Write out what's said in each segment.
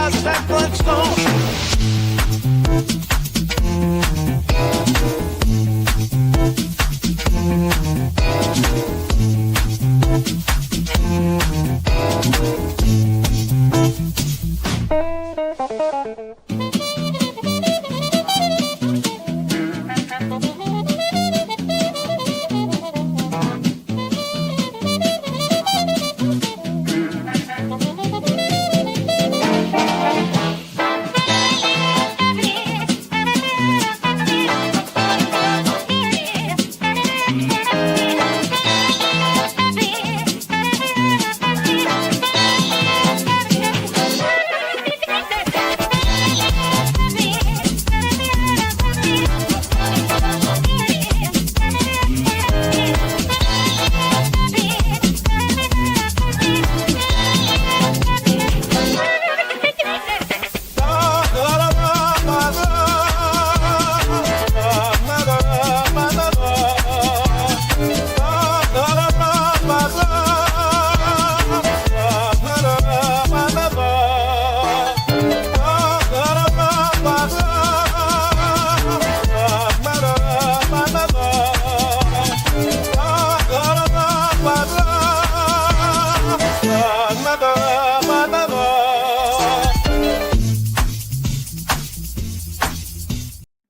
a 7-foot stone.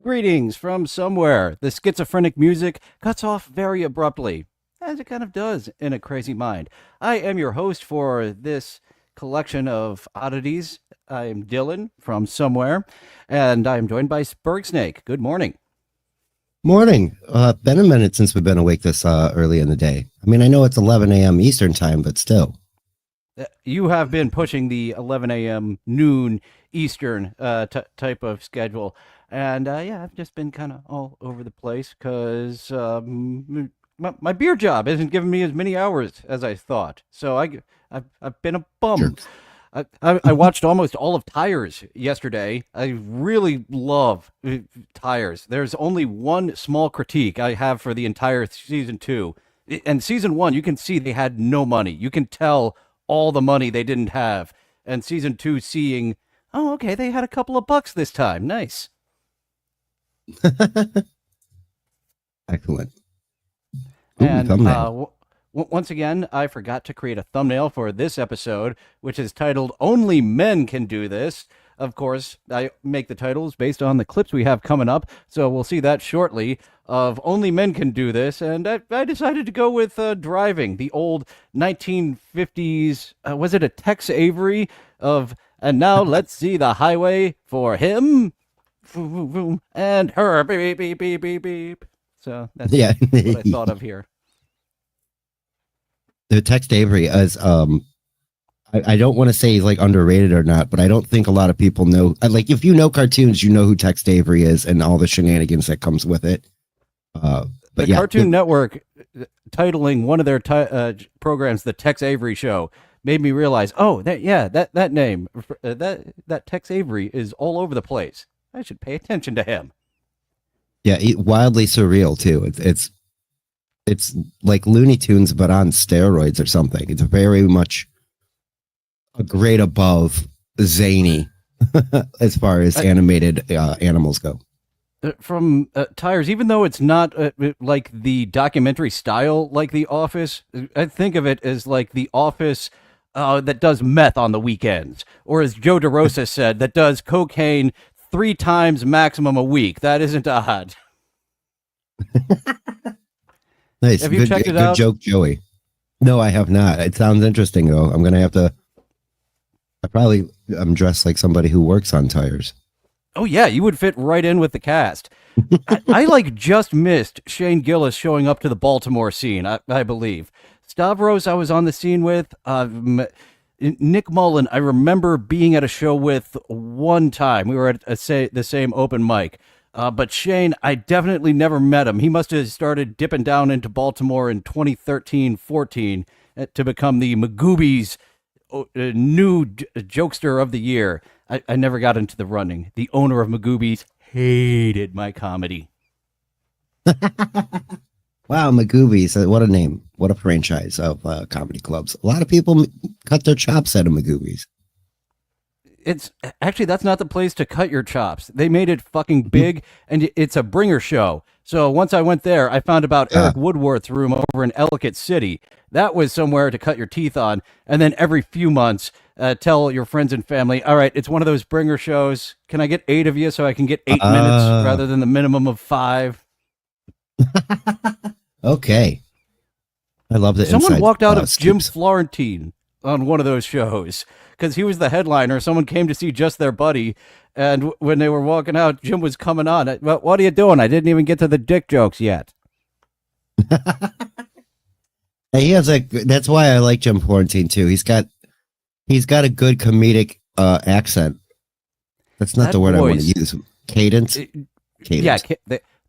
Greetings from somewhere. The schizophrenic music cuts off very abruptly, as it kind of does in a crazy mind. I am your host for this collection of oddities. I am Dylan from somewhere, and I am joined by Sperg. Good morning. Morning. Been a minute since we've been awake this early in the day. I mean, I know it's 11 a.m. Eastern time, but still. You have been pushing the 11 a.m. noon Eastern type of schedule. And yeah, I've just been kind of all over the place because my beer job isn't giving me as many hours as I thought. So I've been a bum. Sure. I watched almost all of Tires yesterday. I really love Tires. There's only one small critique I have for the entire season 2. And season 1, you can see they had no money. You can tell all the money they didn't have. And season 2, seeing, oh, okay, they had a couple of bucks this time. Nice. Excellent. And once again, I forgot to create a thumbnail for this episode, which is titled Only Men Can Do This. Of course, I make the titles based on the clips we have coming up, so we'll see that shortly of Only Men Can Do This. And I decided to go with driving, the old 1950s, was it a Tex Avery of, and now let's see the highway for him? And her, beep, beep, beep, beep, beep. So that's what I thought of here. The Tex Avery is, I don't want to say he's like underrated or not, but I don't think a lot of people know. Like, if you know cartoons, you know who Tex Avery is and all the shenanigans that comes with it. But the Cartoon Network titling one of their programs "The Tex Avery Show" made me realize, oh, that name, that Tex Avery is all over the place. I should pay attention to him. Yeah, wildly surreal too. It's like Looney Tunes, but on steroids or something. It's very much a grade above zany as far as animated animals go. From Tires, even though it's not like the documentary style like The Office, I think of it as like The Office that does meth on the weekends, or as Joe DeRosa said, that does cocaine 3 times maximum a week. That isn't odd. Nice. Have you checked it out? Good joke, Joey. No, I have not. It sounds interesting, though. I'm going to have to. I'm dressed like somebody who works on Tires. Oh, yeah. You would fit right in with the cast. I like just missed Shane Gillis showing up to the Baltimore scene, I believe. Stavros, I was on the scene with. Nick Mullen, I remember being at a show with one time. We were at the same open mic. But Shane, I definitely never met him. He must have started dipping down into Baltimore in 2013-14 to become the Magoobies new jokester of the year. I never got into the running. The owner of Magoobies hated my comedy. Wow, Magoobies. What a name. What a franchise of comedy clubs. A lot of people cut their chops out of Magoobies. it's actually that's not the place to cut your chops. They made it fucking big, and it's a bringer show. So once I went there, I found about Ah. Eric Woodworth's room over in Ellicott City. That was somewhere to cut your teeth on. And then every few months, tell your friends and family, all right, it's one of those bringer shows. Can I get 8 of you so I can get 8 minutes rather than the minimum of 5? Okay. I love that. Someone walked out of Jim scoops. Florentine on one of those shows because he was the headliner. Someone came to see Just Their Buddy. And when they were walking out, Jim was coming on. What are you doing? I didn't even get to the dick jokes yet. And he has that's why I like Jim Florentine too. He's got a good comedic accent. That's not That the word I want to voice. use. Cadence. Yeah,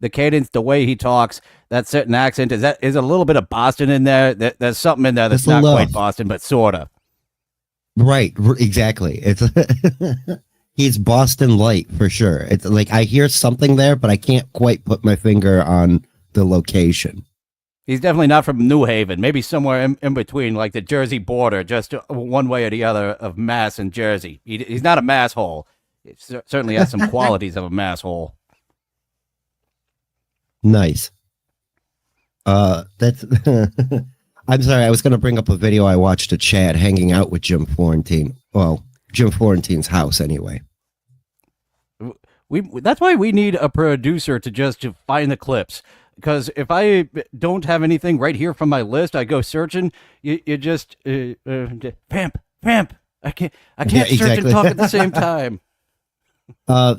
the cadence, the way he talks, that certain accent is a little bit of Boston in there. There's something in there that's Just a not little. quite Boston, but sorta. Right. Exactly. It's he's Boston light for sure. It's like I hear something there, but I can't quite put my finger on the location. He's definitely not from New Haven. Maybe somewhere in between, like the Jersey border, just one way or the other of Mass and Jersey. He's not a masshole. He certainly has some qualities of a masshole. Nice. That's. I'm sorry. I was going to bring up a video I watched of Chad hanging out with Jim Florentine. Well, Jim Florentine's house, anyway. That's why we need a producer to find the clips. Because if I don't have anything right here from my list, I go searching. You just vamp. I can't search exactly. and talk at the same time. A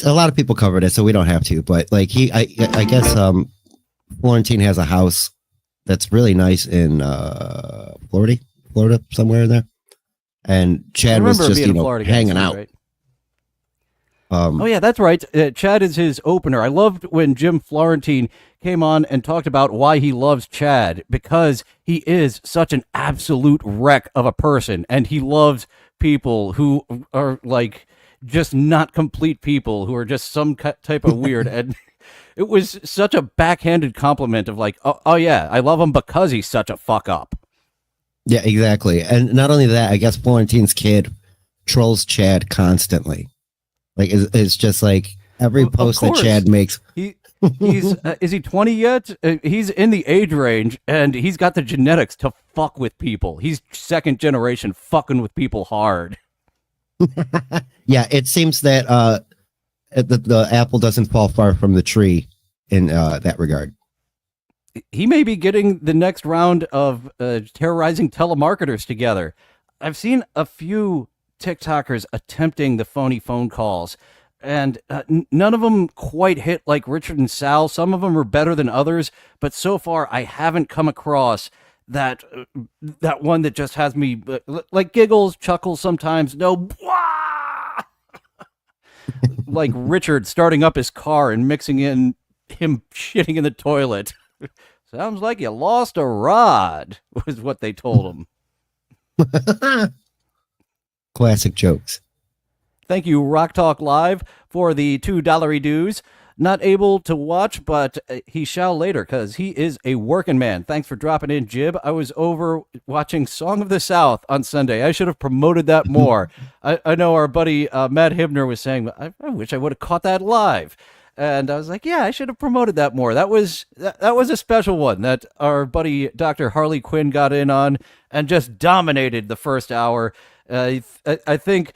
lot of people covered it, so we don't have to. But like I guess Florentine has a house that's really nice in Florida, somewhere in there. And Chad was just hanging out. Right? Oh yeah, that's right. Chad is his opener. I loved when Jim Florentine came on and talked about why he loves Chad, because he is such an absolute wreck of a person, and he loves people who are like just not complete people, who are just some type of weird. And it was such a backhanded compliment of like, oh yeah, I love him because he's such a fuck up. Yeah, exactly. And not only that, I guess Florentine's kid trolls Chad constantly. Like it's just like every post that Chad makes. He's is he 20 yet? He's in the age range, and he's got the genetics to fuck with people. He's second generation fucking with people hard. Yeah, it seems that the apple doesn't fall far from the tree in that regard. He may be getting the next round of terrorizing telemarketers together. I've seen a few TikTokers attempting the phony phone calls, and none of them quite hit like Richard and Sal. Some of them are better than others, but so far I haven't come across that one that just has me like giggles, chuckles sometimes. No, like Richard starting up his car and mixing in him shitting in the toilet. Sounds like you lost a rod, was what they told him. Classic jokes. Thank you, Rock Talk Live, for the $2 dues. Not able to watch, but he shall later, because he is a working man. Thanks for dropping in, Jib. I was over watching Song of the South on Sunday. I should have promoted that more. I know our buddy Matt Hibner was saying, I wish I would have caught that live. And I was like, yeah, I should have promoted that more. That was a special one that our buddy Dr. Harley Quinn got in on and just dominated the first hour. I think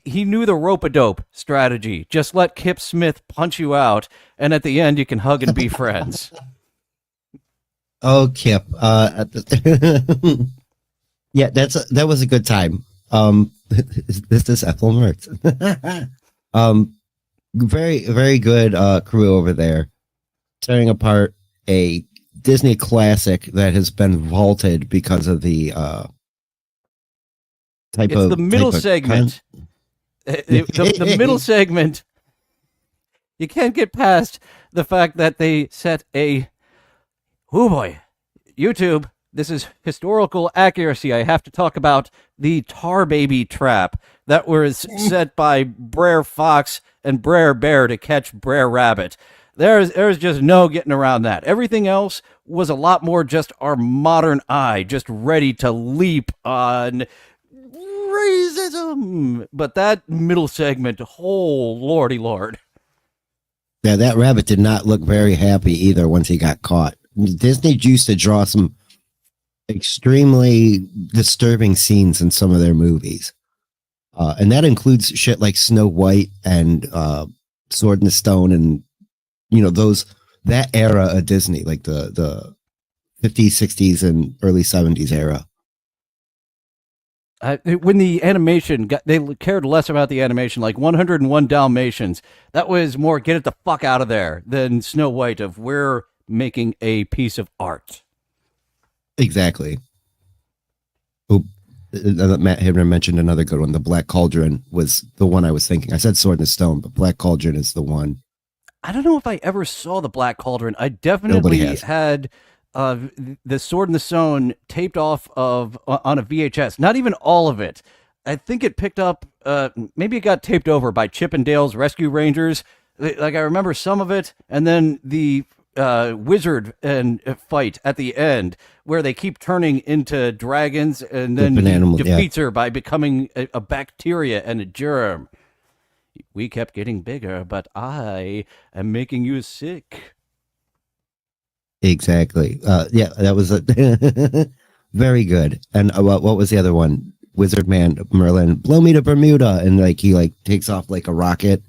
he knew the rope-a-dope strategy. Just let Kip Smith punch you out, and at the end you can hug and be friends. Oh, Kip. Yeah, that was a good time. This is Ethel Mertz. Very, very good crew over there, tearing apart a Disney classic that has been vaulted because of the the middle segment. The middle segment. You can't get past the fact that they set oh boy, YouTube. This is historical accuracy. I have to talk about the Tar Baby trap that was set by Brer Fox and Brer Bear to catch Brer Rabbit. There's just no getting around that. Everything else was a lot more just our modern eye, just ready to leap on racism. But that middle segment, oh lordy lord. Yeah, that rabbit did not look very happy either once he got caught. Disney used to draw some extremely disturbing scenes in some of their movies. And that includes shit like Snow White and Sword in the Stone and, that era of Disney, like the 50s, 60s, and early 70s era. When the animation they cared less about the animation, like 101 Dalmatians, that was more get it the fuck out of there than Snow White of we're making a piece of art. Exactly. Oh, Matt Hibner mentioned another good one. The Black Cauldron was the one I was thinking. I said Sword in the Stone, but Black Cauldron is the one. I don't know if I ever saw the Black Cauldron. I definitely had the Sword in the Stone taped off of on a VHS. Not even all of it. I think it picked up. Maybe it got taped over by Chip and Dale's Rescue Rangers. Like I remember some of it, and then the wizard and fight at the end where they keep turning into dragons, and then he defeats her by becoming a bacteria and a germ. We kept getting bigger, but I am making you sick. Exactly. Yeah, that was very good. And what was the other one? Wizard Man Merlin, blow me to Bermuda, and he takes off like a rocket,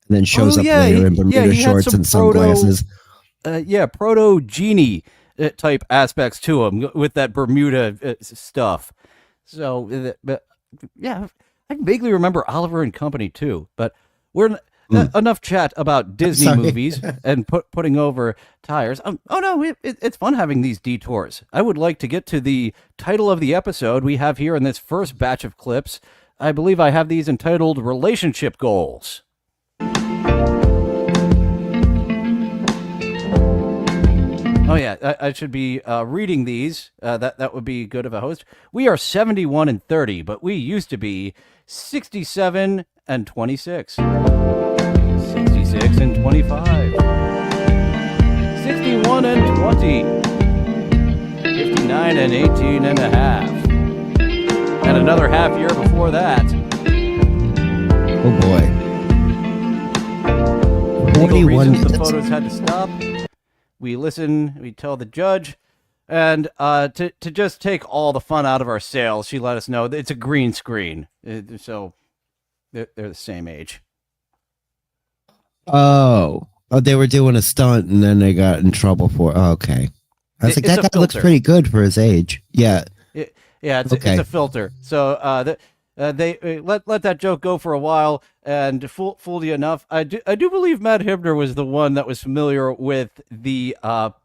and then shows up later in Bermuda shorts and sunglasses. Proto genie type aspects to him with that Bermuda stuff. So, I vaguely remember Oliver and Company too. But we're enough chat about Disney movies and putting over tires. It's fun having these detours. I would like to get to the title of the episode we have here in this first batch of clips. I believe I have these entitled Relationship Goals. Oh, yeah, I should be reading these. That would be good of a host. We are 71 and 30, but we used to be 67 and 26. 66 and 25. 61 and 20. 59 and 18 and a half. And another half year before that. Oh, boy. 41 reasons the photos had to stop. We listen, we tell the judge, and to just take all the fun out of our sales, she let us know that it's a green screen. So they're the same age. Oh, they were doing a stunt and then they got in trouble for it. Oh, okay. I was like, that guy looks pretty good for his age. Yeah. It's a filter. So they let that joke go for a while and fooled you enough. I do believe Matt Hibner was the one that was familiar with the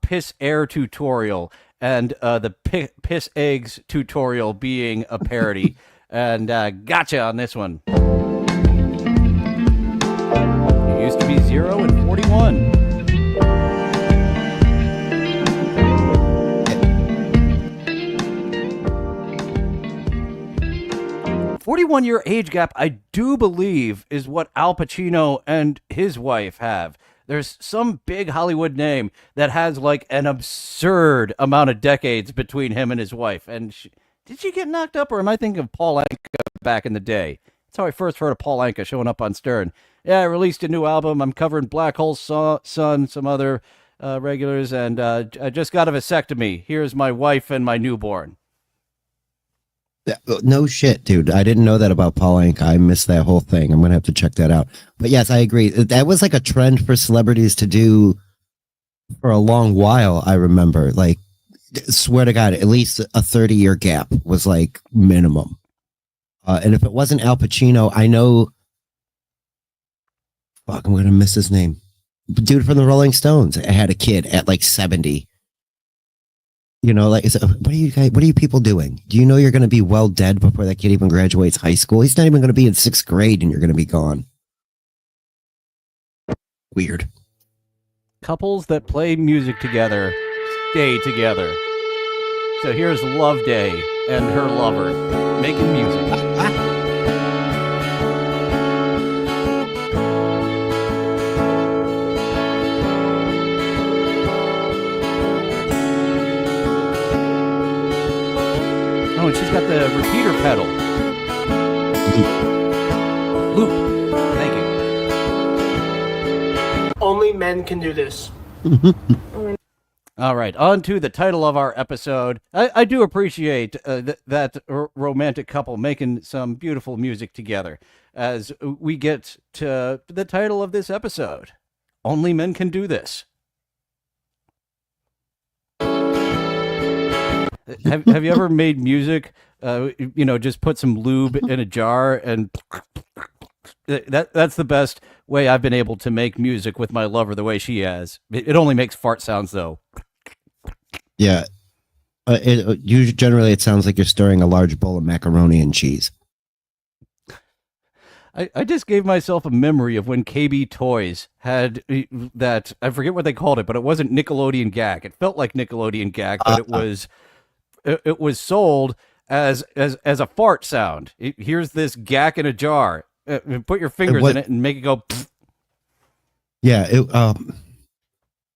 piss air tutorial and the piss eggs tutorial being a parody. And gotcha on this one. It used to be 0 and 41. 41-year age gap, I do believe, is what Al Pacino and his wife have. There's some big Hollywood name that has like an absurd amount of decades between him and his wife. And did she get knocked up, or am I thinking of Paul Anka back in the day? That's how I first heard of Paul Anka showing up on Stern. Yeah, I released a new album. I'm covering Black Hole Sun, some other regulars, and I just got a vasectomy. Here's my wife and my newborn. No shit, dude. I didn't know that about Paul Anka. I missed that whole thing. I'm going to have to check that out. But yes, I agree. That was like a trend for celebrities to do for a long while, I remember. Like, swear to God, at least a 30-year gap was like minimum. And if it wasn't Al Pacino, I know... Fuck, I'm going to miss his name. Dude from the Rolling Stones had a kid at like 70. You know, like, what are you people doing? Do you know you're going to be well dead before that kid even graduates high school? He's not even going to be in 6th grade and you're going to be gone. Weird. Couples that play music together stay together. So here's Loveday and her lover making music. Oh, and she's got the repeater pedal. Only men can do this. All right, on to the title of our episode. I do appreciate that romantic couple making some beautiful music together as we get to the title of this episode. Only Men Can Do This. Have you ever made music, just put some lube in a jar and that's the best way I've been able to make music with my lover the way she has. It only makes fart sounds though. Yeah. Generally, it sounds like you're stirring a large bowl of macaroni and cheese. I just gave myself a memory of when KB Toys had that, I forget what they called it, but it wasn't Nickelodeon Gag. It felt like Nickelodeon Gag, but it was sold as a fart sound. Here's this gack in a jar. Put your fingers in it and make it go. Pfft. Yeah,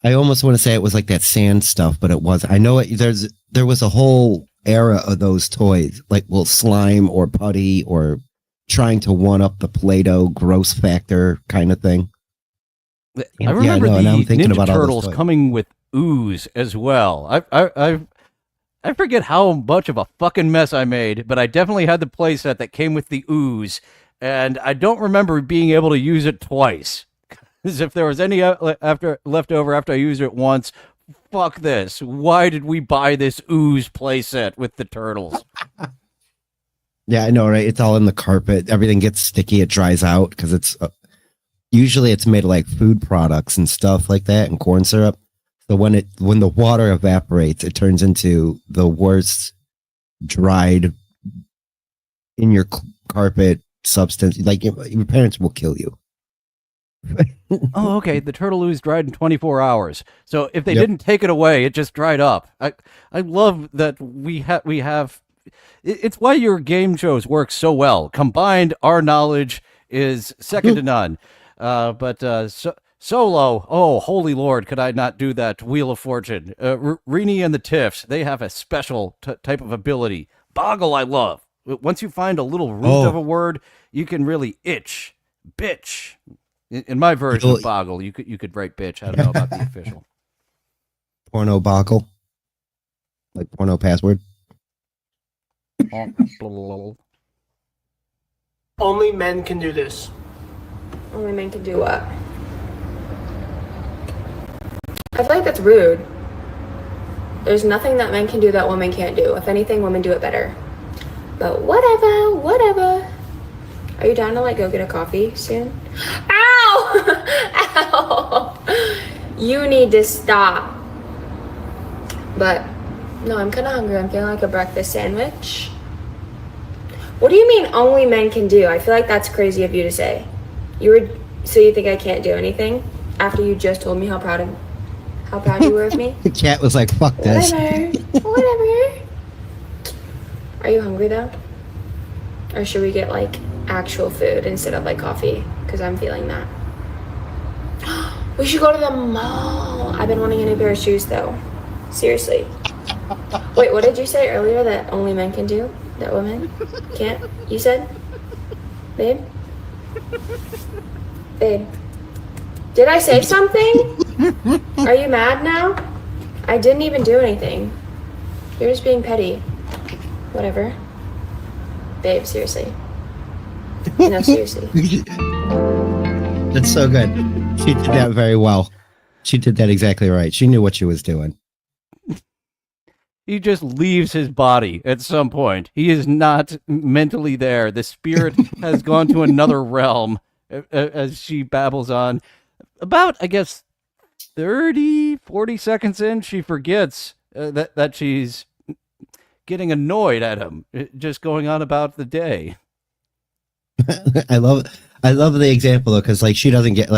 I almost want to say it was like that sand stuff, but it wasn't. I know there was a whole era of those toys, like slime or putty or trying to one up the Play-Doh gross factor kind of thing. I remember the Ninja Turtles coming with ooze as well. I forget how much of a fucking mess I made, but I definitely had the playset that came with the ooze, and I don't remember being able to use it twice. Because if there was any left over after I used it once, fuck this. Why did we buy this ooze playset with the turtles? Yeah, I know, right? It's all in the carpet. Everything gets sticky. It dries out because it's usually it's made of like food products and stuff like that and corn syrup. So when the water evaporates, it turns into the worst dried in your carpet substance. Like your parents will kill you. Oh, okay. The turtle ooze dried in 24 hours. So if they didn't take it away, it just dried up. I love that we have. It's why your game shows work so well. Combined, our knowledge is second to none. Solo, oh, holy Lord, could I not do that? Wheel of Fortune. Rini and the Tiffs, they have a special type of ability. Boggle, I love. Once you find a little root of a word, you can really itch. Bitch. In my version of Boggle, you could write bitch. I don't know about the official. Porno Boggle? Like porno password? Only men can do this. Only men can do what? I feel like that's rude. There's nothing that men can do that women can't do. If anything, women do it better. But whatever. Are you down to go get a coffee soon? Ow! Ow! You need to stop. But no, I'm kind of hungry. I'm feeling like a breakfast sandwich. What do you mean only men can do? I feel like that's crazy of you to say. So you think I can't do anything after you just told me how proud you were of me? The cat was like, fuck this. Whatever. Are you hungry though? Or should we get actual food instead of coffee? Because I'm feeling that. We should go to the mall. I've been wanting a new pair of shoes though. Seriously. Wait, what did you say earlier that only men can do? That women can't? You said? Babe? Babe. Did I say something? Are you mad now? I didn't even do anything. You're just being petty. Whatever. Babe, seriously. No, seriously. That's so good. She did that very well. She did that exactly right. She knew what she was doing. He just leaves his body at some point. He is not mentally there. The spirit has gone to another realm as she babbles on. About, I guess, 30, 40 seconds in, she forgets that she's getting annoyed at him, just going on about the day. I love the example though, because she doesn't get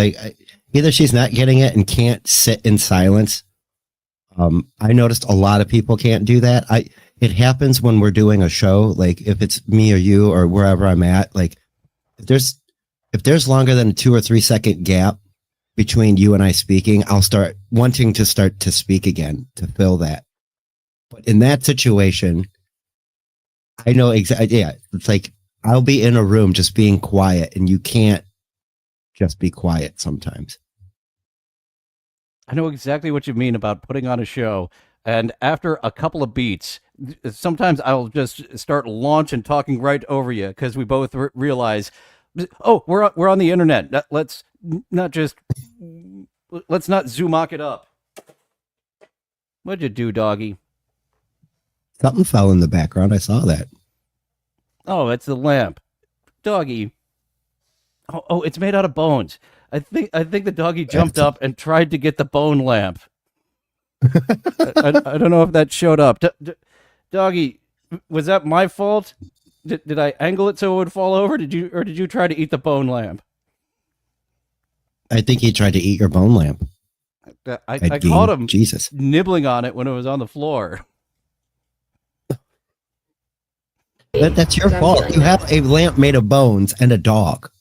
either she's not getting it and can't sit in silence. I noticed a lot of people can't do that. It happens when we're doing a show, if it's me or you or wherever I'm at, if there's longer than a 2 or 3 second gap between you and I speaking, I'll start wanting to speak again to fill that. But in that situation, I know exactly. Yeah, it's I'll be in a room just being quiet, and you can't just be quiet sometimes. I know exactly what you mean about putting on a show. And after a couple of beats, sometimes I'll just start launch and talking right over you because we both realize, oh, we're on the internet. Let's not just let's not zoom-mock it up. What'd you do, doggy? Something fell in the background. I saw that. Oh, it's the lamp, doggy. Oh, it's made out of bones. I think the doggy jumped up and tried to get the bone lamp. I don't know if that showed up. Doggy, was that my fault? Did I angle it so it would fall over? Did you try to eat the bone lamp? I think he tried to eat your bone lamp. I caught him Jesus. nibbling on it when it was on the floor. That's your fault. You have a lamp made of bones and a dog.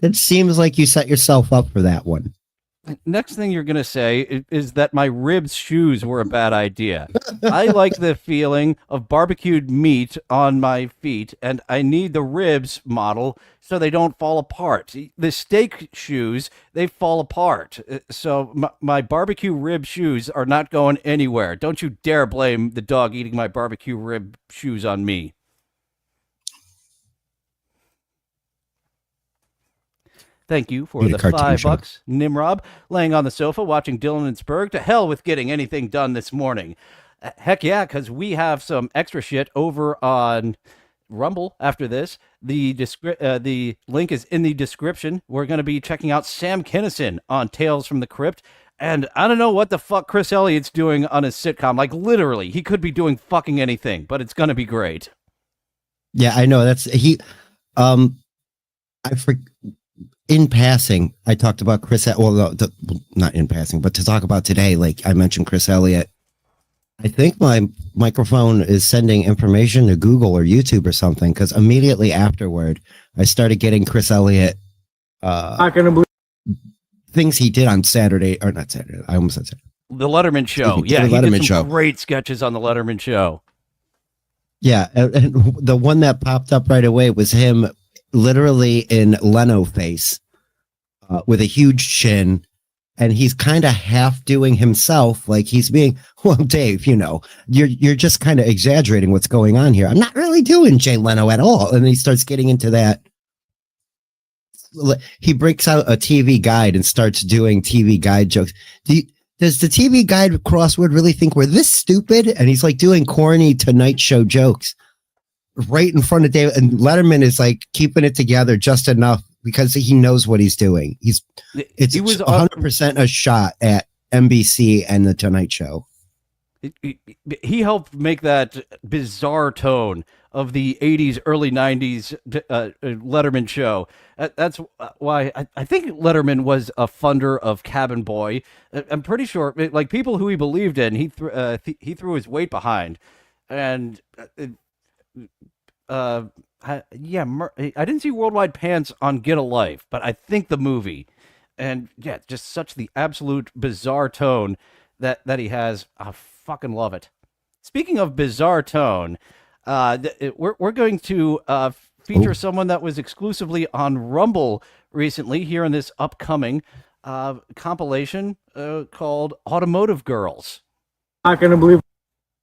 It seems like you set yourself up for that one. Next thing you're going to say is that my ribs shoes were a bad idea. I like the feeling of barbecued meat on my feet, and I need the ribs model so they don't fall apart. The steak shoes, they fall apart. So my barbecue rib shoes are not going anywhere. Don't you dare blame the dog eating my barbecue rib shoes on me. Thank you for the $5, Nimrob, laying on the sofa watching Dylan and Sperg. To hell with getting anything done this morning. Heck yeah, because we have some extra shit over on Rumble after this. The link is in the description. We're going to be checking out Sam Kinison on Tales from the Crypt. And I don't know what the fuck Chris Elliott's doing on his sitcom. Like, literally, he could be doing fucking anything, but it's going to be great. Yeah, I know. In passing, I talked about Chris. Well, no, not in passing, but to talk about today, like I mentioned Chris Elliott. I think my microphone is sending information to Google or YouTube or something because immediately afterward, I started getting Chris Elliott things he did on Saturday, or not Saturday. I almost said Saturday. The Letterman Show. Yeah, he did some great sketches on the Letterman Show. Yeah, and the one that popped up right away was him literally in Leno face with a huge chin, and he's kind of half doing himself, like he's being, well, Dave, you're just kind of exaggerating what's going on here. I'm not really doing Jay Leno at all. And he starts getting into that. He breaks out a TV guide and starts doing TV guide jokes. Does the TV guide crossword really think we're this stupid? And he's like doing corny Tonight Show jokes right in front of David, and Letterman is like keeping it together just enough because he knows what he's doing. He was 100% a shot at NBC and the Tonight Show. He helped make that bizarre tone of the 80s, early 90s Letterman Show. That's why I think Letterman was a funder of Cabin Boy. I'm pretty sure, like people who he believed in, he threw his weight behind. And I didn't see Worldwide Pants on Get a Life, but I think the movie, and yeah, just such the absolute bizarre tone that he has. I fucking love it. Speaking of bizarre tone, we're going to feature someone that was exclusively on Rumble recently here in this upcoming compilation called Automotive Girls. Not gonna believe.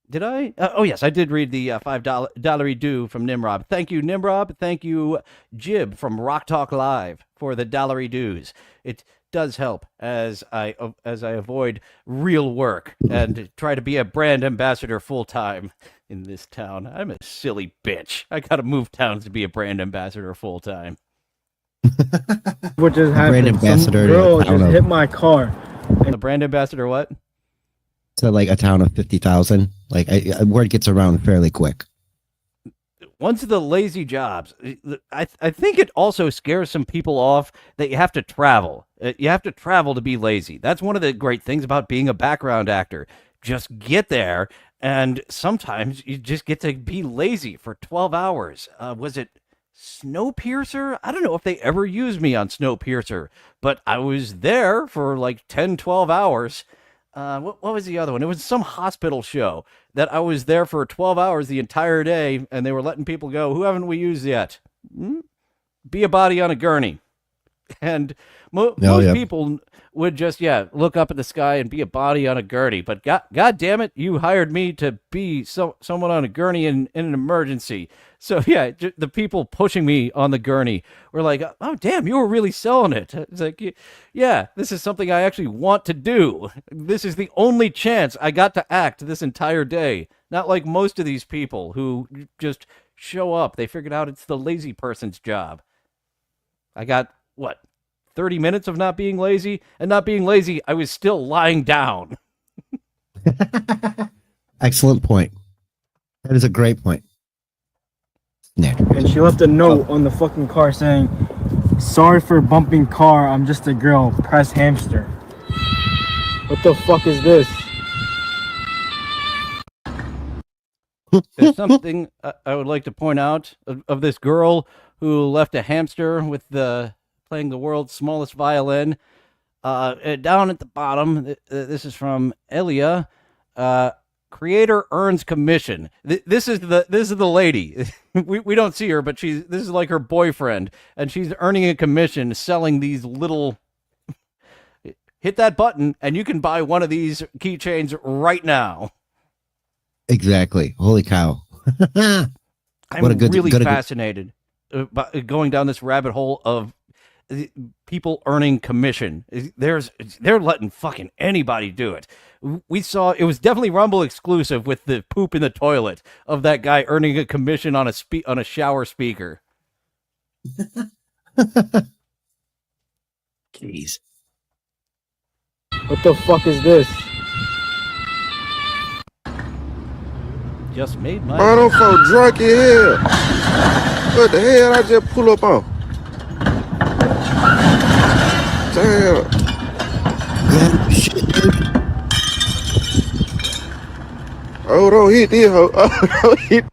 Did I? Oh, yes, I did read the $5 due from Nimrob. Thank you, Nimrob. Thank you, Jib from Rock Talk Live for the $1 dues. It does help as I avoid real work and try to be a brand ambassador full time in this town. I'm a silly bitch. I gotta move towns to be a brand ambassador full time. What just happened? Brand ambassador. Some girl just hit my car. A brand ambassador, what? To like a town of 50,000. Like word gets around fairly quick. Once the lazy jobs, I think it also scares some people off that you have to travel. You have to travel to be lazy. That's one of the great things about being a background actor. Just get there, and sometimes you just get to be lazy for 12 hours. Was it Snowpiercer? I don't know if they ever used me on Snowpiercer, but I was there for like 10, 12 hours. What was the other one? It was some hospital show that I was there for 12 hours the entire day, and they were letting people go. Who haven't we used yet? Be a body on a gurney. And Oh, most yeah. people would just look up at the sky and be a body on a gurney. But God damn it, you hired me to be someone on a gurney in an emergency. So yeah, the people pushing me on the gurney were like, "Oh damn, you were really selling it." It's like, yeah, this is something I actually want to do. This is the only chance I got to act this entire day. Not like most of these people who just show up. They figured out it's the lazy person's job. I got what, 30 minutes of not being lazy, and not being lazy, I was still lying down. Excellent point. That is a great point. Nick. And she left a note on the fucking car saying, "Sorry for bumping car. I'm just a girl. Press hamster." What the fuck is this? There's something I would like to point out of this girl who left a hamster with playing the world's smallest violin. Down at the bottom, this is from Elia. Creator earns commission. This is the lady. we don't see her, but this is like her boyfriend, and she's earning a commission selling these little. Hit that button, and you can buy one of these keychains right now. Exactly. Holy cow. I'm really fascinated by going down this rabbit hole of people earning commission. They're letting fucking anybody do it. We saw it was definitely Rumble exclusive with the poop in the toilet of that guy earning a commission on a shower speaker. Jeez. What the fuck is this? Just made my. I don't feel drunk in here. What the hell I just pull up on? Damn. Shit, dude. Oh, don't hit this hoe. Oh, don't hit.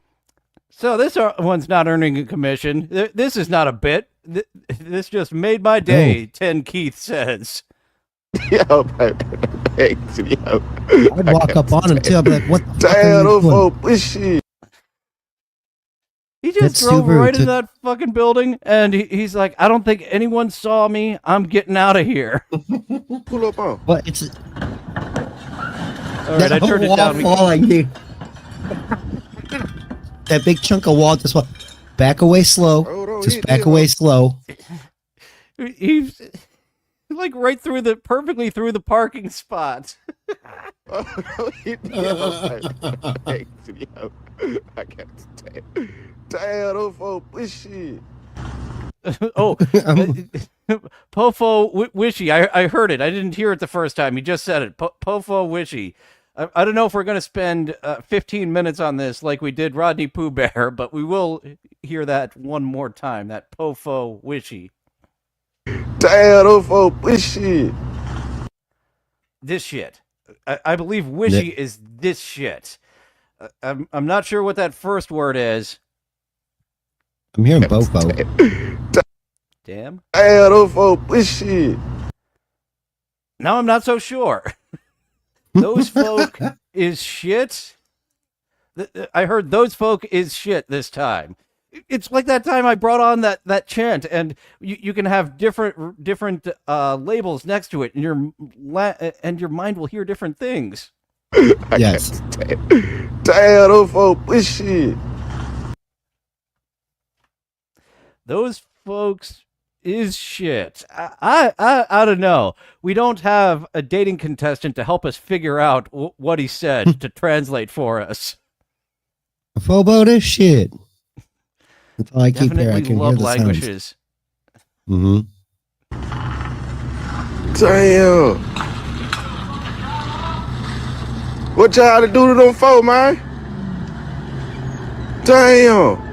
So this one's not earning a commission. This is not a bit. This just made my day, 10 Keith says. Yo, baby. Yo. I'd walk up on him too. I'd be like, what the fuck are Damn, you those doing? folks bushy. He just That drove Subaru right into that fucking building, and he's like, I don't think anyone saw me. I'm getting out of here. Pull up on. But it's All right, I turned it down. Falling, dude. That big chunk of wall just went back away slow. Oh, don't Just hit back this away hoe. slow. He's like right through perfectly through the parking spot. Oh, don't hit this hoe. Yo. I can't stand. Damn, those folks bushy. Oh, Pofo Wishy. I heard it. I didn't hear it the first time. He just said it. Pofo Wishy. I don't know if we're going to spend 15 minutes on this like we did Rodney Pooh Bear, but we will hear that one more time. That Pofo Wishy. Damn, those folks bushy. This shit. I believe Wishy is this shit. I'm not sure what that first word is. I'm hearing Bofo. Damn. Damn, those folks bushy. Now I'm not so sure. Those folk is shit. I heard those folk is shit this time. It's like that time I brought on that chant, and you can have different labels next to it, and your mind will hear different things. Yes. Damn, those folks bushy. Those folks is shit. I don't know. We don't have a dating contestant to help us figure out what he said to translate for us. Phobo this shit. That's all I keep Definitely here. I can love hear the languages. Mm-hmm. Damn. What y'all to do to them folk, man? Damn.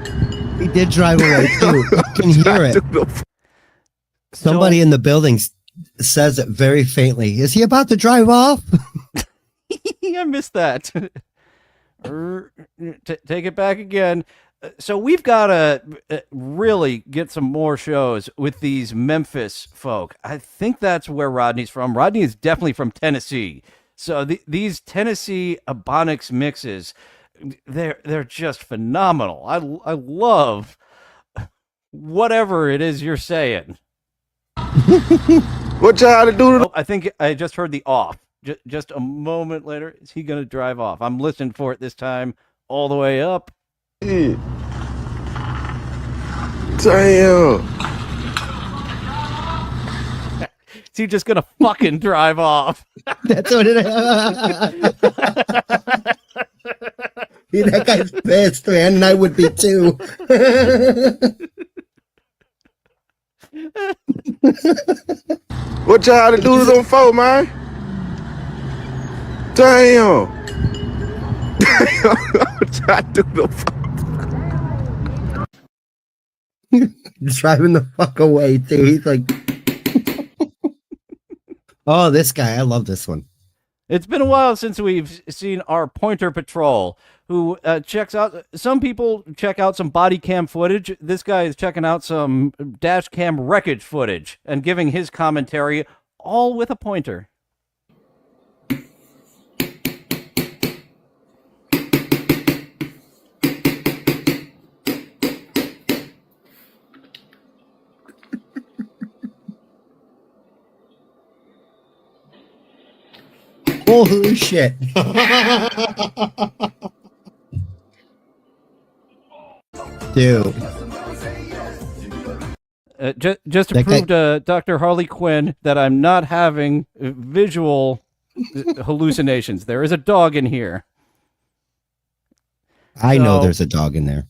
He did drive away too. I can hear it. Somebody in the building says it very faintly. Is he about to drive off? I missed that. Take it back again. So we've got to really get some more shows with these Memphis folk. I think that's where Rodney's from. Rodney is definitely from Tennessee. So these Tennessee Ebonics mixes, they're just phenomenal. I love whatever it is you're saying. What y'all to do to Oh, I think I just heard the off. Just a moment later, is he going to drive off? I'm listening for it this time all the way up. the Damn. Is he just going to fucking drive off? That's what it is. That guy's pissed, man, and I would be too. What y'all to do to them folk, man? Damn. What y'all do to them folk? Driving the fuck away, too. He's like, oh, this guy. I love this one. It's been a while since we've seen our pointer patrol, who checks out. Some people check out some body cam footage. This guy is checking out some dash cam wreckage footage and giving his commentary, all with a pointer. Holy shit. Dude. Just to That prove to Dr. Harley Quinn that I'm not having visual hallucinations. There is a dog in here. I know So- there's a dog in there.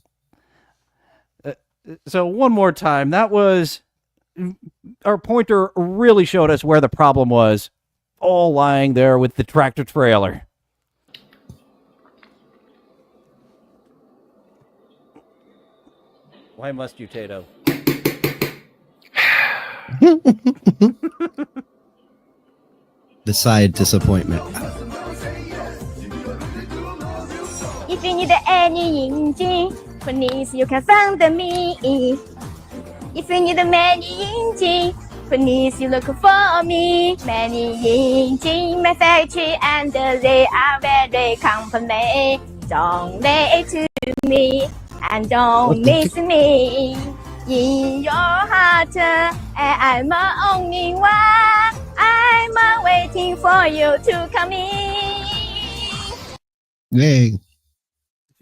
So one more time, that was our pointer really showed us where the problem was, all lying there with the tractor trailer. Why must you, Tato? The side disappointment. If you need any engine, please you can find me. If you need many engine, please you look for me. Many engine manufacturer and they are very company. Don't wait to me and don't miss me. In your heart, I'm the only one. I'm waiting for you to come in. Yay.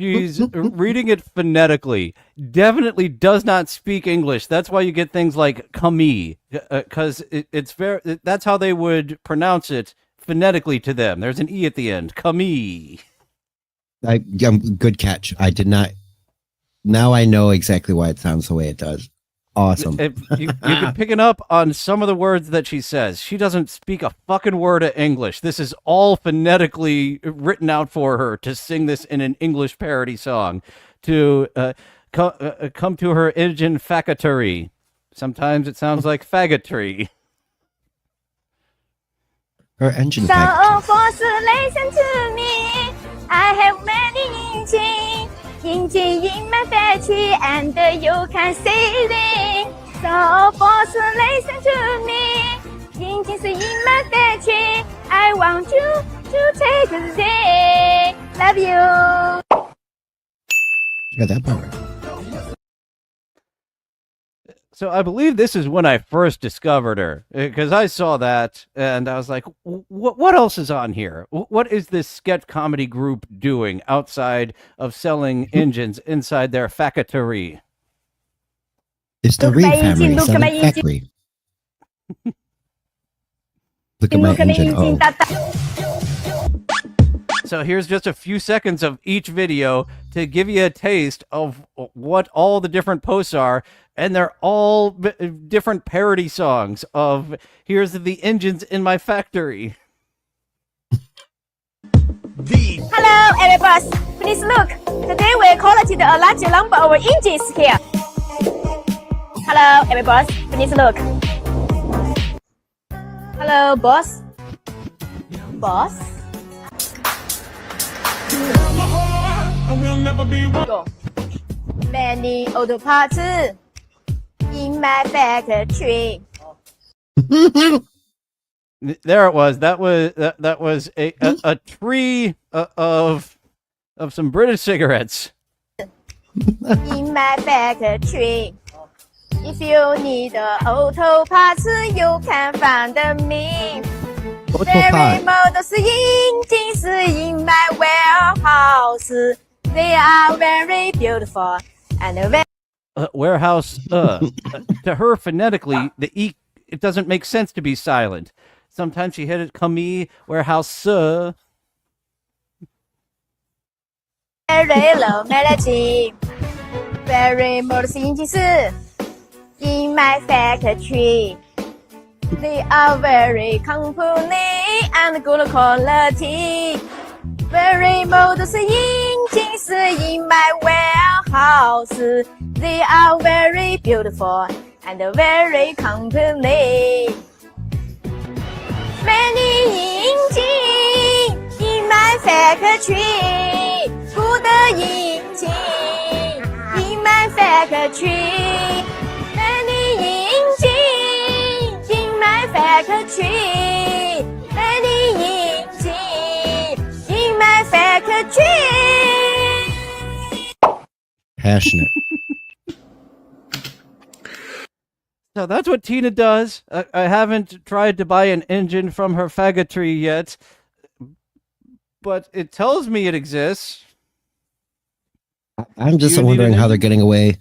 She's reading it phonetically. Definitely does not speak English. That's why you get things like "kami," because it's very. That's how they would pronounce it phonetically to them. There's an e at the end. Kami. Good catch. I did not. Now I know exactly why it sounds the way it does. Awesome. You can pick it up on some of the words that she says. She doesn't speak a fucking word of English. This is all phonetically written out for her to sing this in an English parody song. To come to her engine factory. Sometimes it sounds like faggotry. Her engine So pack. boss, listen to me. I have many engine in my factory, and you can see them. So boss, listen to me. Engines in my factory. I want you to take them. Love you. She got that power. So I believe this is when I first discovered her, because I saw that and I was like, what else is on here? What is this sketch comedy group doing outside of selling engines inside their factory? It's the Look Reed at my family. engine, look Southern at my engine. Factory. Look at my Look at my engine. engine. Oh. So here's just a few seconds of each video to give you a taste of what all the different posts are. And they're all different parody songs of here's the engines in my factory. Hello, everybody. Please look. Today we collected a large number of engines here. Hello, everybody. Please look. Hello, boss. Boss. Go. Many auto parts in my factory. There it was. That was a tree of some British cigarettes. In my factory. If you need auto parts, you can find me. Very models engines in my warehouse. They are very beautiful and very Warehouse. To her phonetically, the e it doesn't make sense to be silent. Sometimes she hit it come warehouse. very low melody. Very models engines in my factory. They are very company and good quality. Very models engines in my warehouse. They are very beautiful and very company. Many engines in my factory. Good engine in my factory. Many engines in my factory. Many engines in my factory. Passionate. So that's what Tina does. I haven't tried to buy an engine from her faggotry yet, but it tells me it exists. I'm just You need wondering an how they're engine? getting away.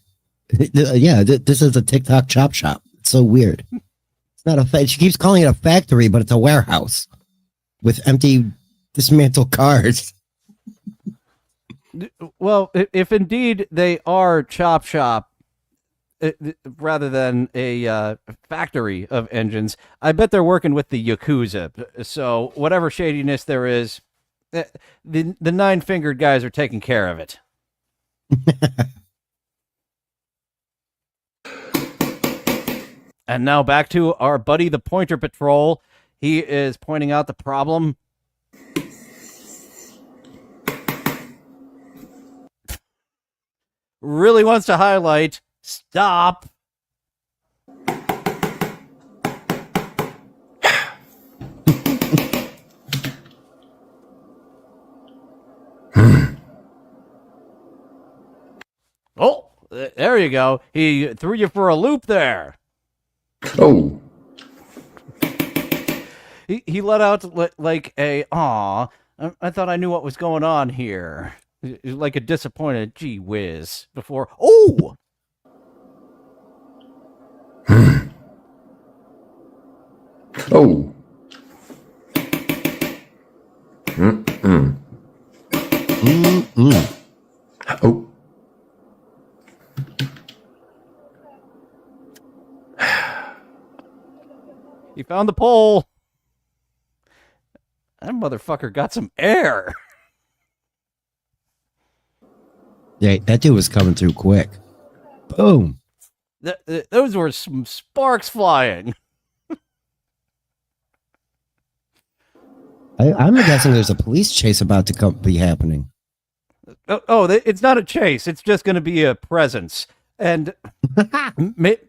Yeah, this is a TikTok chop shop. It's so weird. It's not she keeps calling it a factory, but it's a warehouse with empty, dismantled cars. Well, if indeed they are chop shop rather than a factory of engines, I bet they're working with the Yakuza. So whatever shadiness there is, the nine-fingered guys are taking care of it. And now back to our buddy, the Pointer Patrol. He is pointing out the problem. Really wants to highlight. Stop. Oh, there you go. He threw you for a loop there. Oh. He let out like a aw. I thought I knew what was going on here. Like a disappointed gee whiz before. Oh. Oh. Oh. He found the pole. That motherfucker got some air. Yeah, that dude was coming through quick. Boom. Those were some sparks flying. I'm guessing there's a police chase about to be happening. It's not a chase. It's just going to be a presence. And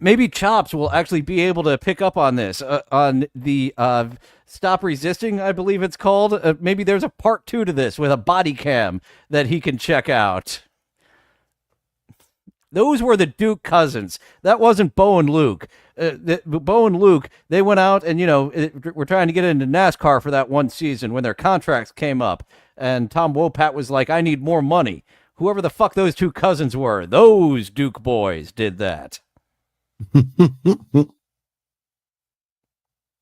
maybe Chops will actually be able to pick up on this, on the Stop Resisting, I believe it's called. Maybe there's a part 2 to this with a body cam that he can check out. Those were the Duke cousins. That wasn't Bo and Luke. Bo and Luke, they went out and, were trying to get into NASCAR for that one season when their contracts came up. And Tom Wopat was like, I need more money. Whoever the fuck those two cousins were, those Duke boys did that. I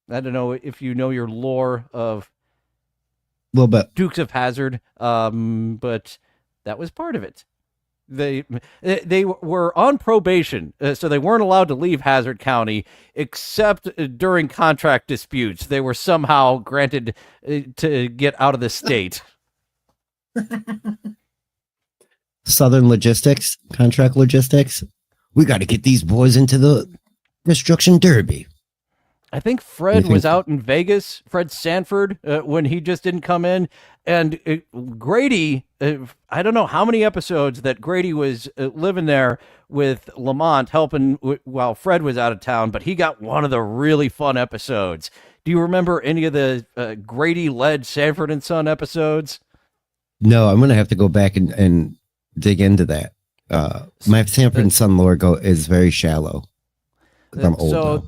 don't know if you know your lore of A little bit. Dukes of Hazzard, but that was part of it. They were on probation, so they weren't allowed to leave Hazard County except during contract disputes. They were somehow granted to get out of the state. Southern Logistics, contract logistics. We got to get these boys into the Destruction Derby. I think Fred was out in Vegas, Fred Sanford, when he just didn't come in. And Grady, I don't know how many episodes that Grady was living there with Lamont helping while Fred was out of town, but he got one of the really fun episodes. Do you remember any of the Grady-led Sanford and Son episodes? No, I'm going to have to go back and dig into that. My Sanford and Son lore is very shallow. I'm old So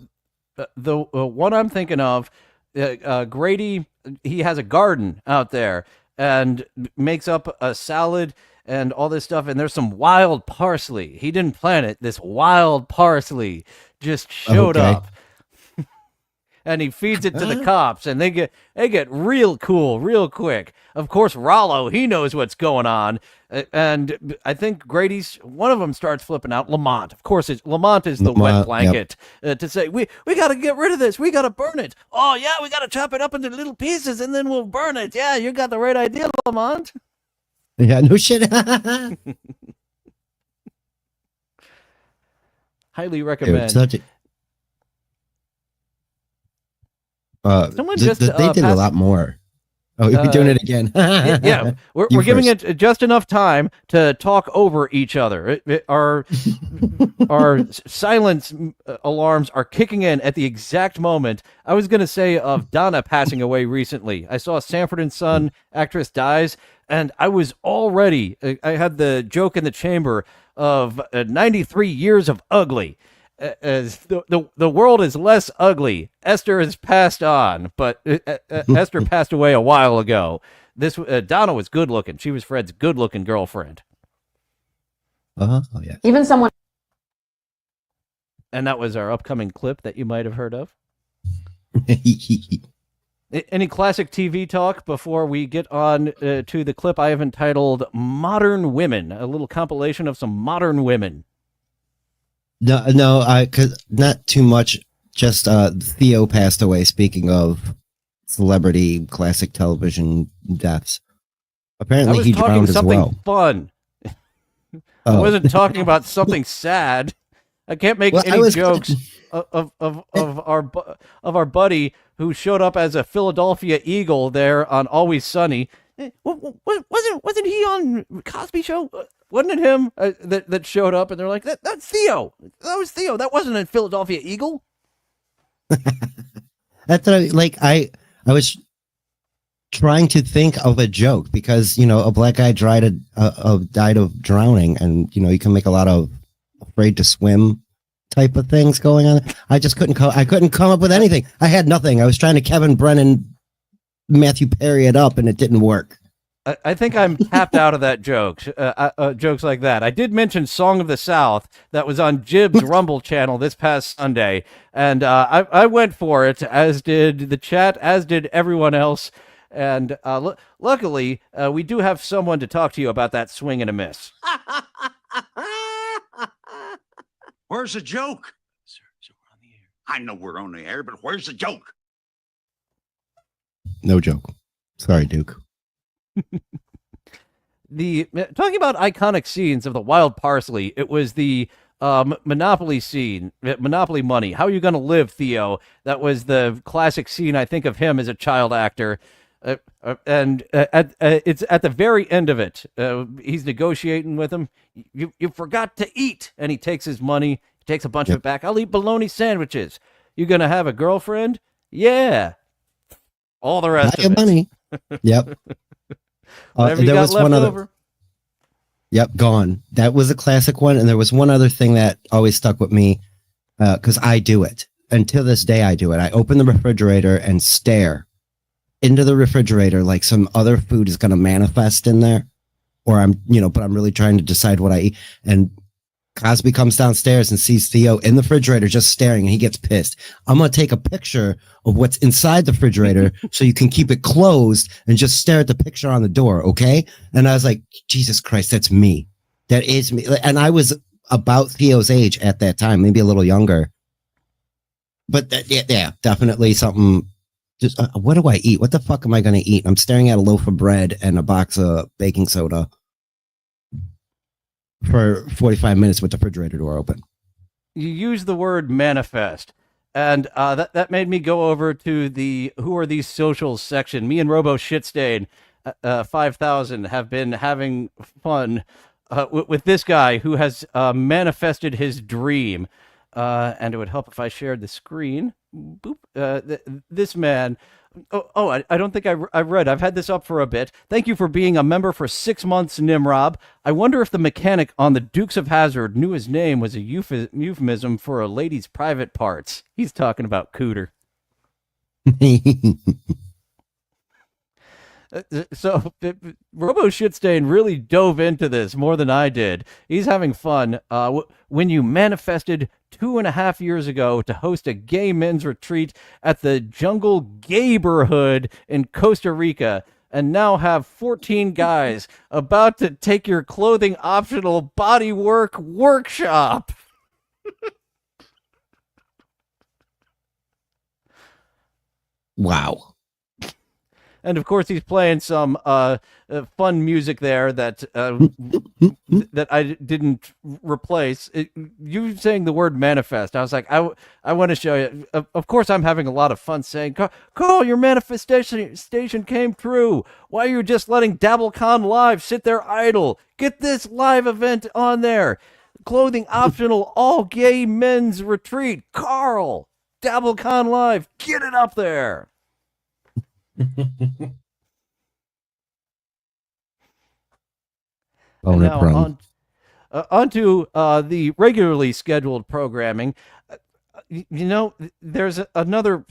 now. the one I'm thinking of, Grady, he has a garden out there and makes up a salad and all this stuff. And there's some wild parsley. He didn't plant it. This wild parsley just showed Okay. up. And he feeds it to the cops, and they get real cool real quick. Of course, Rollo, he knows what's going on, and I think Grady's one of them starts flipping out. Lamont, of course, Lamont is the wet Lamont, blanket to say we got to get rid of this, we got to burn it. Oh yeah, we got to chop it up into little pieces and then we'll burn it. Yeah, you got the right idea, Lamont. Yeah, no shit. Highly Dude, recommend. such a, Someone just they did a passed- lot more. Oh, you're doing it again. Yeah, we're giving first. it just enough time to talk over each other. Our silence alarms are kicking in at the exact moment. I was going to say of Donna passing away recently. I saw Sanford and Son actress dies, and I was already. I had the joke in the chamber of 93 years of ugly. As the world is less ugly. Esther has passed on, but Esther passed away a while ago. This Donna was good looking. She was Fred's good looking girlfriend, Oh yeah. Even someone and that was our upcoming clip that you might have heard of. Any classic TV talk before we get on to the clip I have entitled "Modern Women," a little compilation of some modern women. No, cause not too much. Just Theo passed away. Speaking of celebrity classic television deaths, I apparently was he talking drowned as something well. fun. I Oh. wasn't talking about something sad. I can't make Well, I any was- jokes of our buddy who showed up as a Philadelphia Eagle there on Always Sunny. Wasn't he on Cosby Show? Wasn't it him that showed up? And they're like, that's Theo. That was Theo. That wasn't a Philadelphia Eagle. That's what I was trying to think of a joke because a black guy died of drowning, and you can make a lot of afraid to swim type of things going on. I just couldn't come up with anything. I had nothing. I was trying to Kevin Brennan, Matthew Perry it up, and it didn't work. I think I'm tapped out of that jokes like that. I did mention Song of the South that was on Jib's Rumble channel this past Sunday, and I went for it, as did the chat, as did everyone else. And luckily, we do have someone to talk to you about that swing and a miss. Where's the joke? Sir, we're on the air. I know we're on the air, but where's the joke? No joke. Sorry, Duke. Talking about iconic scenes of the Wild Parsley, it was the Monopoly scene, Monopoly Money. How are you going to live, Theo? That was the classic scene. I think of him as a child actor. And it's at the very end of it. He's negotiating with him. You forgot to eat, and he takes his money. He takes a bunch of it back. I'll eat bologna sandwiches. You gonna have a girlfriend? Yeah. All the rest Not of your it. money. Yep. Whatever you there got was left one other. over. Yep, gone. That was a classic one, and there was one other thing that always stuck with me because I do it, and to this day I do it. I open the refrigerator and stare into the refrigerator like some other food is going to manifest in there, or but I'm really trying to decide what I eat. And Cosby comes downstairs and sees Theo in the refrigerator just staring, and he gets pissed. I'm going to take a picture of what's inside the refrigerator so you can keep it closed and just stare at the picture on the door, okay? And I was like, Jesus Christ, that's me. That is me. And I was about Theo's age at that time, maybe a little younger. But yeah, definitely something. Just what do I eat? What the fuck am I going to eat? I'm staring at a loaf of bread and a box of baking soda for 45 minutes with the refrigerator door open. You use the word manifest, and that made me go over to the Who Are These Socials section. Me and Robo Shitstain 5000 have been having fun with this guy who has manifested his dream and it would help if I shared the screen. Boop. This man. I don't think I read. I've had this up for a bit. Thank you for being a member for 6 months, Nimrob. I wonder if the mechanic on the Dukes of Hazzard knew his name was a euphemism for a lady's private parts. He's talking about Cooter. So Robo Shitstain really dove into this more than I did. He's having fun. When you manifested 2.5 years ago to host a gay men's retreat at the Jungle Gayborhood in Costa Rica, and now have 14 guys about to take your clothing optional bodywork workshop. Wow. And of course, he's playing some fun music there that that I didn't replace. You saying the word manifest, I was like, I want to show you. Of course, I'm having a lot of fun saying, Carl, your manifestation came true. Why are you just letting DabbleCon Live sit there idle? Get this live event on there. Clothing optional, all gay men's retreat. Carl, DabbleCon Live, get it up there. Boner Now prone. on to the regularly scheduled programming. There's another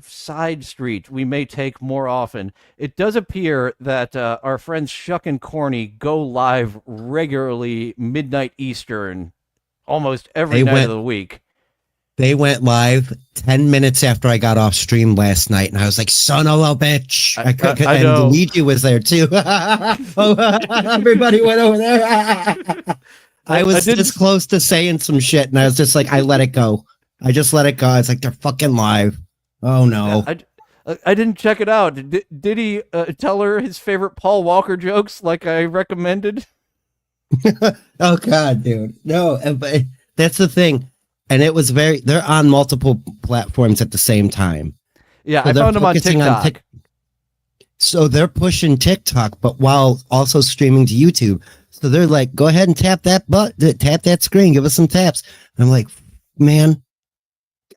side street we may take more often. It does appear that our friends Shuck and Corny go live regularly midnight Eastern, almost every night of the week. They went live 10 minutes after I got off stream last night, and I was like, son of a bitch. I know. Luigi was there too. Everybody went over there. I was this close to saying some shit, and I was just like, I let it go. I just let it go. I was like, they're fucking live. Oh, no. I didn't check it out. Did he tell her his favorite Paul Walker jokes like I recommended? Oh, God, dude. No, but that's the thing. And it was they're on multiple platforms at the same time. Yeah, so I found them on TikTok. So they're pushing TikTok, but while also streaming to YouTube. So they're like, go ahead and tap that screen, give us some taps. And I'm like, man,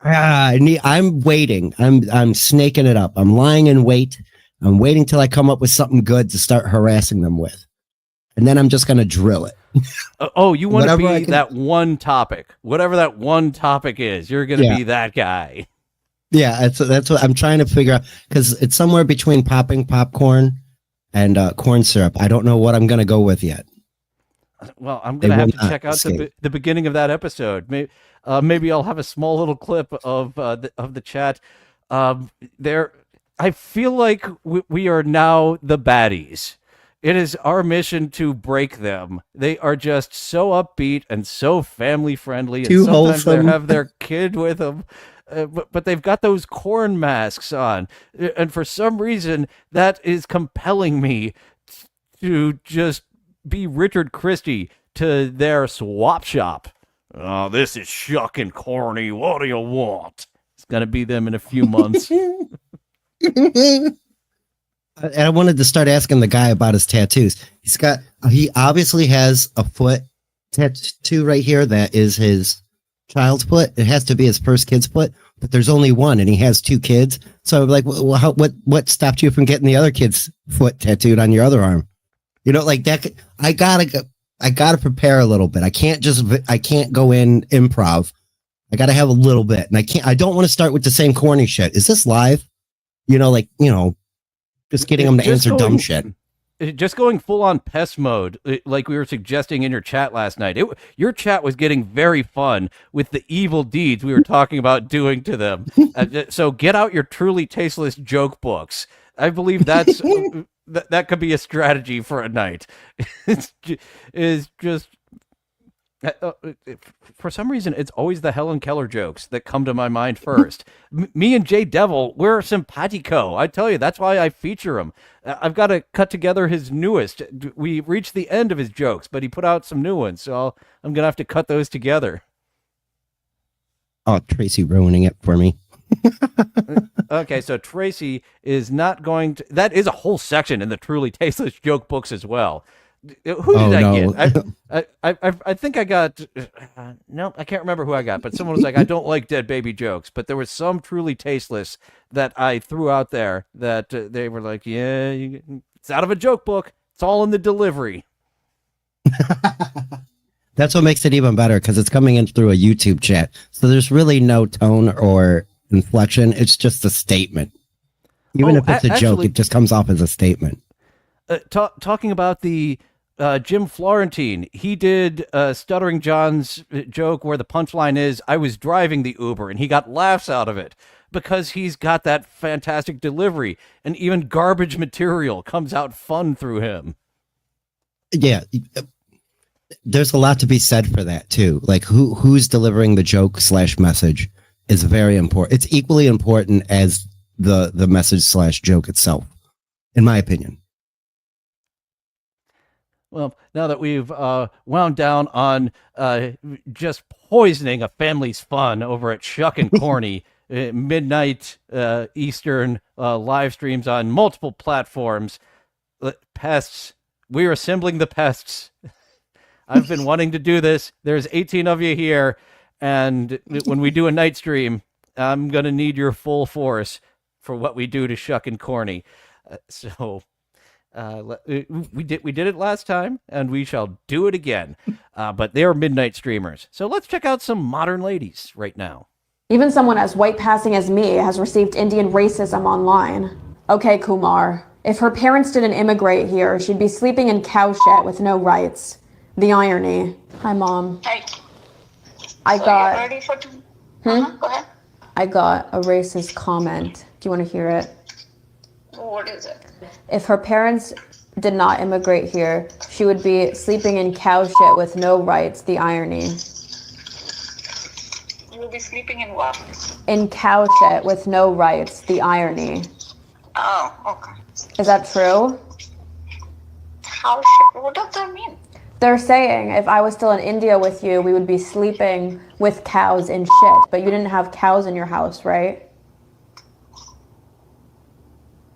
I'm waiting. I'm snaking it up. I'm lying in wait. I'm waiting till I come up with something good to start harassing them with. And then I'm just going to drill it. You want to be that one topic. Whatever that one topic is, you're going to be that guy. Yeah, that's what I'm trying to figure out, because it's somewhere between popping popcorn and corn syrup. I don't know what I'm going to go with yet. Well, I'm going to have to check out the beginning of that episode. Maybe I'll have a small little clip of the chat. I feel like we are now the baddies. It is our mission to break them. They are just so upbeat and so family friendly, and sometimes they have their kid with them. But they've got those corn masks on, and for some reason that is compelling me to just be Richard Christie to their swap shop. Oh, this is Shuck and Corny. What do you want? It's gonna be them in a few months. And I wanted to start asking the guy about his tattoos. He obviously has a foot tattoo right here that is his child's foot. It has to be his first kid's foot, but there's only one, and he has 2 kids. So I'm like, well, what stopped you from getting the other kid's foot tattooed on your other arm? You know, like that. I gotta prepare a little bit. I can't go in improv. I gotta have a little bit, and I don't want to start with the same corny shit. Is this live? Just getting them to answer dumb shit. Just going full on pest mode, like we were suggesting in your chat last night. Your chat was getting very fun with the evil deeds we were talking about doing to them. So get out your truly tasteless joke books. I believe that's that could be a strategy for a night. Is just for some reason it's always the Helen Keller jokes that come to my mind first. Me and Jay Devil, we're simpatico. I tell you, that's why I feature him. I've got to cut together his newest. We reached the end of his jokes, but he put out some new ones, so I'm gonna have to cut those together. Oh, Tracy ruining it for me. Okay, so Tracy is not going to. That is a whole section in the truly tasteless joke books as well. Who Oh, did I no. get? I think I got. No, I can't remember who I got. But someone was like, "I don't like dead baby jokes," but there was some truly tasteless that I threw out there that they were like, "Yeah, it's out of a joke book. It's all in the delivery." That's what makes it even better because it's coming in through a YouTube chat. So there's really no tone or inflection. It's just a statement. Even if it's a joke, it just comes off as a statement. Talking about the Jim Florentine, he did Stuttering John's joke where the punchline is, "I was driving the Uber," and he got laughs out of it because he's got that fantastic delivery, and even garbage material comes out fun through him. Yeah. There's a lot to be said for that too. Like who's delivering the joke / message is very important. It's equally important as the message / joke itself, in my opinion. Well, now that we've wound down on just poisoning a family's fun over at Shuck and Corny, midnight Eastern live streams on multiple platforms, pests, we're assembling the pests. I've been wanting to do this. There's 18 of you here, and when we do a night stream, I'm going to need your full force for what we do to Shuck and Corny. We did it last time, and we shall do it again. But they are midnight streamers. So let's check out some modern ladies right now. Even someone as white passing as me has received Indian racism online. Okay, Kumar. If her parents didn't immigrate here, she'd be sleeping in cow shit with no rights. The irony. Hi, Mom. Hey. I got. Are you ready for Go ahead. I got a racist comment. Do you want to hear it? What is it? If her parents did not immigrate here, she would be sleeping in cow shit with no rights. The irony. You will be sleeping in what? In cow shit with no rights. The irony. Oh, okay. Is that true? How shit? What does that mean? They're saying if I was still in India with you, we would be sleeping with cows in shit. But you didn't have cows in your house, right?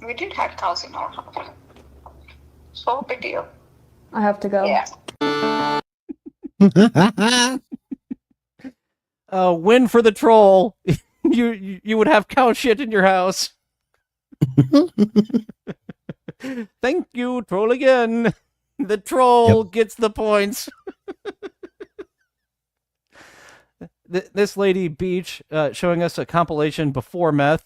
We did have cows in our house. So big deal. I have to go. Yeah. Win for the troll. You would have cow shit in your house. Thank you, troll again. The troll gets the points. This lady Beach showing us a compilation before meth.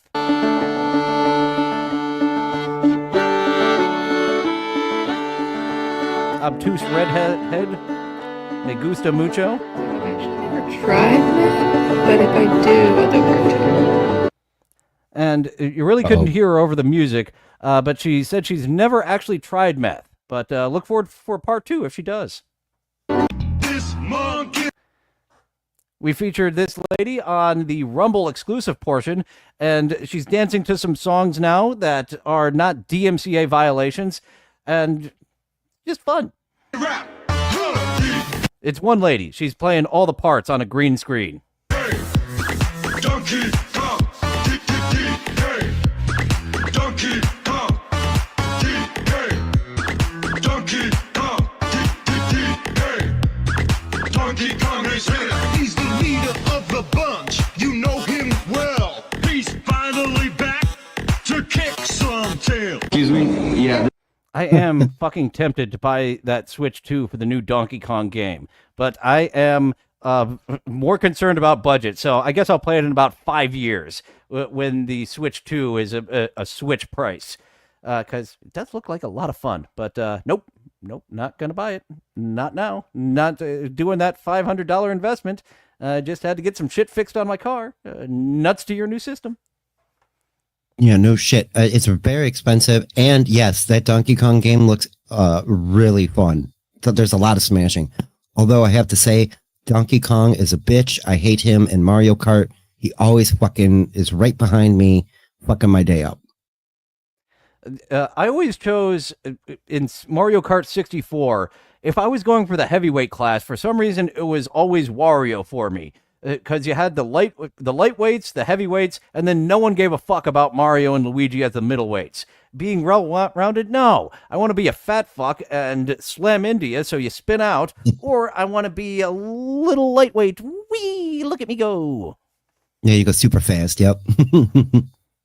Obtuse redhead. Me gusta mucho. I've actually never tried meth, but if I do, I'll do it too. And you really couldn't hear her over the music, but she said she's never actually tried meth. But look forward for part 2 if she does. This monkey. We featured this lady on the Rumble exclusive portion, and she's dancing to some songs now that are not DMCA violations, and just fun. It's one lady. She's playing all the parts on a green screen. Hey, Donkey Kong. Hey, Donkey Kong. Hey, Donkey Kong. Hey, Donkey Kong is here. He's the leader of the bunch. You know him well. He's finally back to kick some tail. Excuse me? Yeah. I am fucking tempted to buy that Switch 2 for the new Donkey Kong game, but I am more concerned about budget, so I guess I'll play it in about 5 years when the Switch 2 is a Switch price, because it does look like a lot of fun, but nope, not going to buy it. Not now. Not doing that $500 investment. Just had to get some shit fixed on my car. Nuts to your new system. Yeah, no shit. It's very expensive. And yes, that Donkey Kong game looks really fun. There's a lot of smashing. Although I have to say, Donkey Kong is a bitch. I hate him in Mario Kart. He always fucking is right behind me, fucking my day up. I always chose in Mario Kart 64, if I was going for the heavyweight class, for some reason, it was always Wario for me. because you had the lightweights, the heavyweights, and then no one gave a fuck about Mario and Luigi as the middleweights. Being well-rounded, no. I want to be a fat fuck and slam India so you spin out, or I want to be a little lightweight. Wee, look at me go. Yeah, you go super fast. Yep.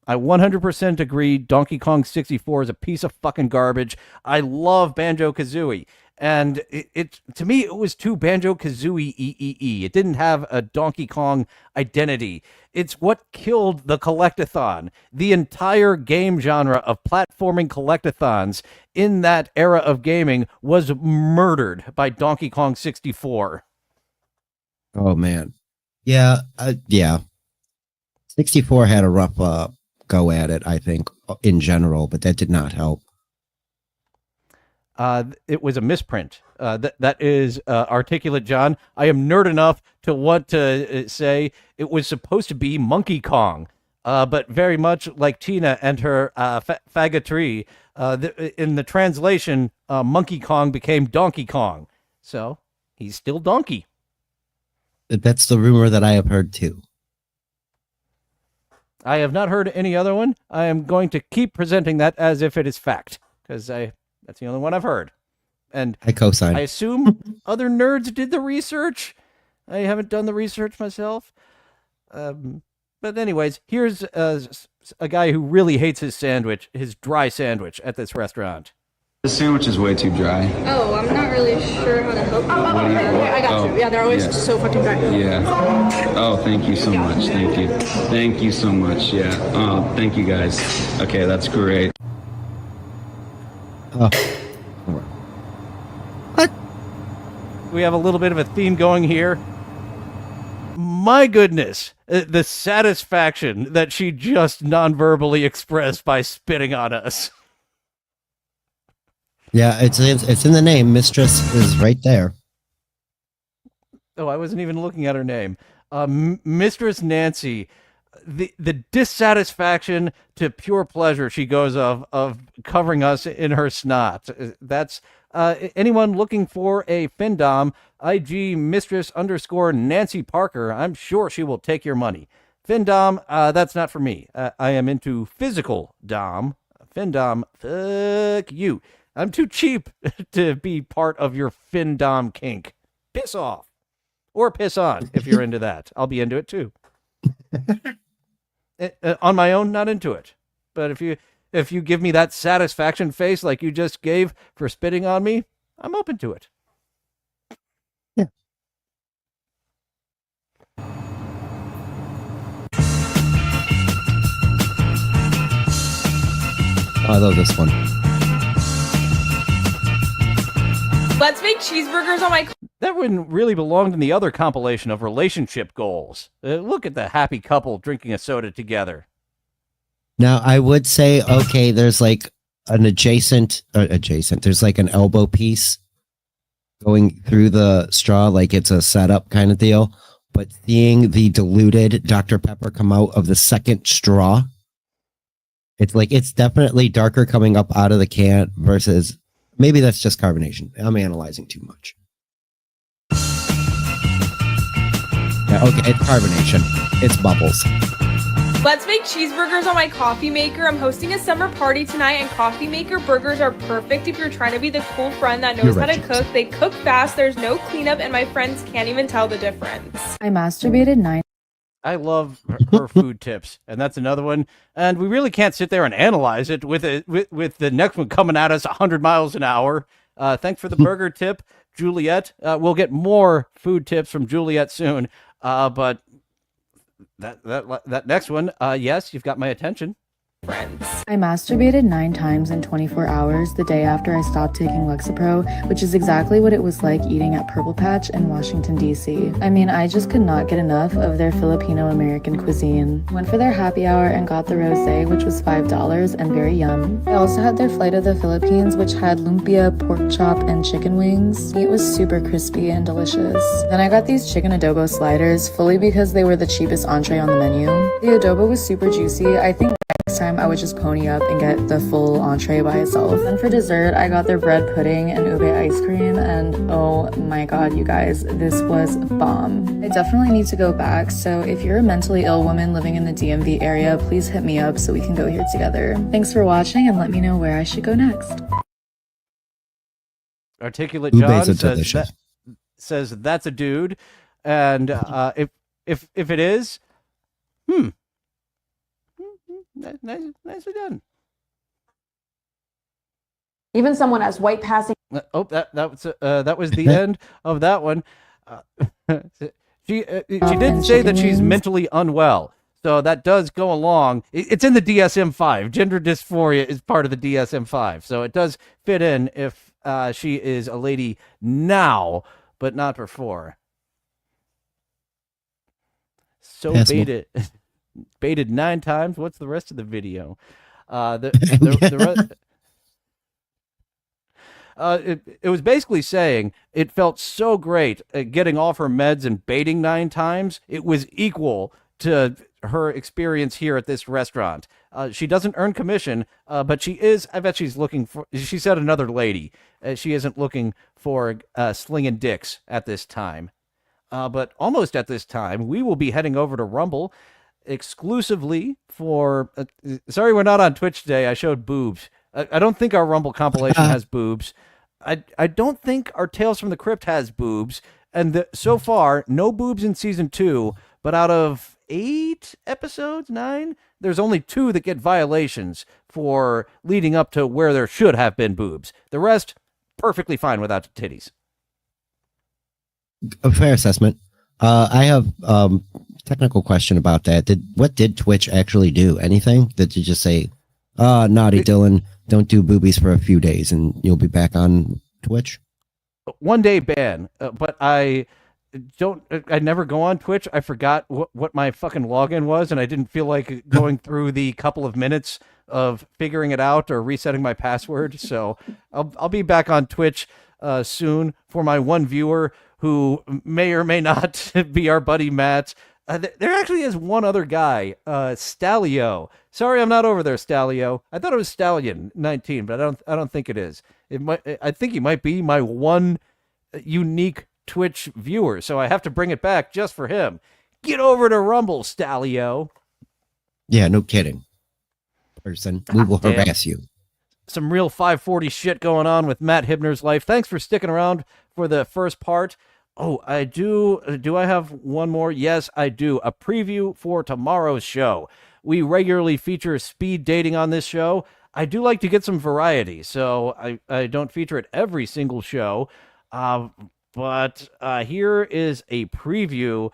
I 100% agree. Donkey Kong 64 is a piece of fucking garbage. I love Banjo-Kazooie. And it to me, it was too Banjo-Kazooie EEE. It didn't have a Donkey Kong identity. It's what killed the collectathon. The entire game genre of platforming collectathons in that era of gaming was murdered by Donkey Kong 64. Oh, man. Yeah. 64 had a rough go at it, I think, in general, but that did not help. It was a misprint. That is articulate, John. I am nerd enough to want to say it was supposed to be Monkey Kong, but very much like Tina and her faggotry, in the translation, Monkey Kong became Donkey Kong. So he's still Donkey. That's the rumor that I have heard too. I have not heard any other one. I am going to keep presenting that as if it is fact, because that's the only one I've heard. And I co-sign. I assume other nerds did the research. I haven't done the research myself. But anyways, here's a guy who really hates his sandwich, his dry sandwich at this restaurant. The sandwich is way too dry. Oh, I'm not really sure how to help you. I got you. Yeah, they're always so fucking dry. Yeah. Oh, thank you so much. Thank you. Thank you so much. Yeah. Oh, thank you guys. Okay, that's great. Oh. What? We have a little bit of a theme going here. My goodness, the satisfaction that she just non-verbally expressed by spitting on us. Yeah, it's in the name. Mistress is right there. Oh, I wasn't even looking at her name. Mistress Nancy. The dissatisfaction to pure pleasure she goes of covering us in her snot. That's anyone looking for a Findom, IG Mistress _ Nancy Parker. I'm sure she will take your money. Findom, that's not for me. I am into physical dom. Findom, fuck you. I'm too cheap to be part of your Findom kink. Piss off. Or piss on, if you're into that. I'll be into it too. On my own, not into it. But if you give me that satisfaction face like you just gave for spitting on me, I'm open to it. Yeah. I love this one. Let's make cheeseburgers on my... That wouldn't really belong in the other compilation of relationship goals. Look at the happy couple drinking a soda together. Now, I would say, okay, there's like an adjacent, there's like an elbow piece going through the straw, like it's a setup kind of deal. But seeing the diluted Dr. Pepper come out of the second straw, it's like, it's definitely darker coming up out of the can versus, maybe that's just carbonation. I'm analyzing too much. Yeah, okay, it's carbonation. It's bubbles. Let's make cheeseburgers on my coffee maker. I'm hosting a summer party tonight, and coffee maker burgers are perfect if you're trying to be the cool friend that knows how to cook. They cook fast, there's no cleanup, and my friends can't even tell the difference. I masturbated 9. I love her food tips, and that's another one. And we really can't sit there and analyze it with the next one coming at us 100 miles an hour. Thanks for the burger tip, Juliet. We'll get more food tips from Juliet soon. But that next one, yes, you've got my attention. Friends. I masturbated 9 times in 24 hours the day after I stopped taking Lexapro, which is exactly what it was like eating at Purple Patch in Washington, D.C. I mean, I just could not get enough of their Filipino-American cuisine. Went for their happy hour and got the rosé, which was $5 and very yum. I also had their Flight of the Philippines, which had lumpia, pork chop, and chicken wings. It was super crispy and delicious. Then I got these chicken adobo sliders, fully because they were the cheapest entree on the menu. The adobo was super juicy. I think next time I would just pony up and get the full entree by itself. And for dessert, I got their bread pudding and ube ice cream, and oh my god, you guys, this was bomb. I definitely need to go back, so if you're a mentally ill woman living in the DMV area, please hit me up so we can go here together. Thanks for watching, and let me know where I should go next. Articulate Ube John is delicious. says that's a dude, and if it is, nicely done. Even someone as white passing. That was the end of that one. She did say that she's mentally unwell, so that does go along. It's in the DSM-5. Gender dysphoria is part of the DSM-5, so it does fit in if she is a lady now, but not before. So Passable. baited 9 times. What's the rest of the video? The rest. It was basically saying it felt so great getting off her meds and baiting 9 times. It was equal to her experience here at this restaurant. She doesn't earn commission, but she is, I bet she's looking for, she said another lady. She isn't looking for slinging dicks at this time. But almost at this time, we will be heading over to Rumble exclusively for, sorry we're not on Twitch today, I showed boobs. I don't think our Rumble compilation has boobs. I don't think our Tales from the Crypt has boobs. And so far, no boobs in season 2, but out of 8 episodes, 9, there's only 2 that get violations for leading up to where there should have been boobs. The rest, perfectly fine without titties. A fair assessment. I have technical question about that. What did Twitch actually do? Anything? Did you just say, naughty Dylan, don't do boobies for a few days and you'll be back on Twitch? 1 day ban, but I never go on Twitch. I forgot what my fucking login was, and I didn't feel like going through the couple of minutes of figuring it out or resetting my password. So I'll be back on Twitch soon for my one viewer who may or may not be our buddy Matt. There actually is one other guy, Stalio. Sorry, I'm not over there, Stalio. I thought it was Stallion 19, but I don't think it is. I think he might be my one unique Twitch viewer, so I have to bring it back just for him. Get over to Rumble, Stalio. Yeah, no kidding. Person, we will harass you. Some real 540 shit going on with Matt Hibner's life. Thanks for sticking around for the first part. Oh, I do. Do I have one more? Yes, I do. A preview for tomorrow's show. We regularly feature speed dating on this show. I do like to get some variety, so I don't feature it every single show. But here is a preview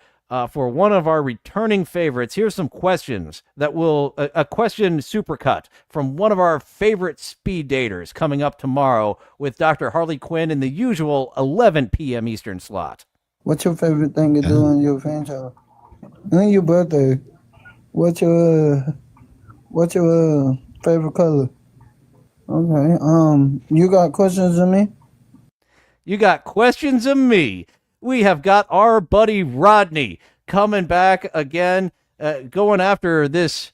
for one of our returning favorites. Here's some questions that will, a question supercut from one of our favorite speed daters coming up tomorrow with Dr. Harley Quinn in the usual 11 p.m. Eastern slot. What's your favorite thing to do on your fan show? On your birthday, what's your favorite color? Okay, you got questions of me? You got questions of me. We have got our buddy Rodney coming back again, going after this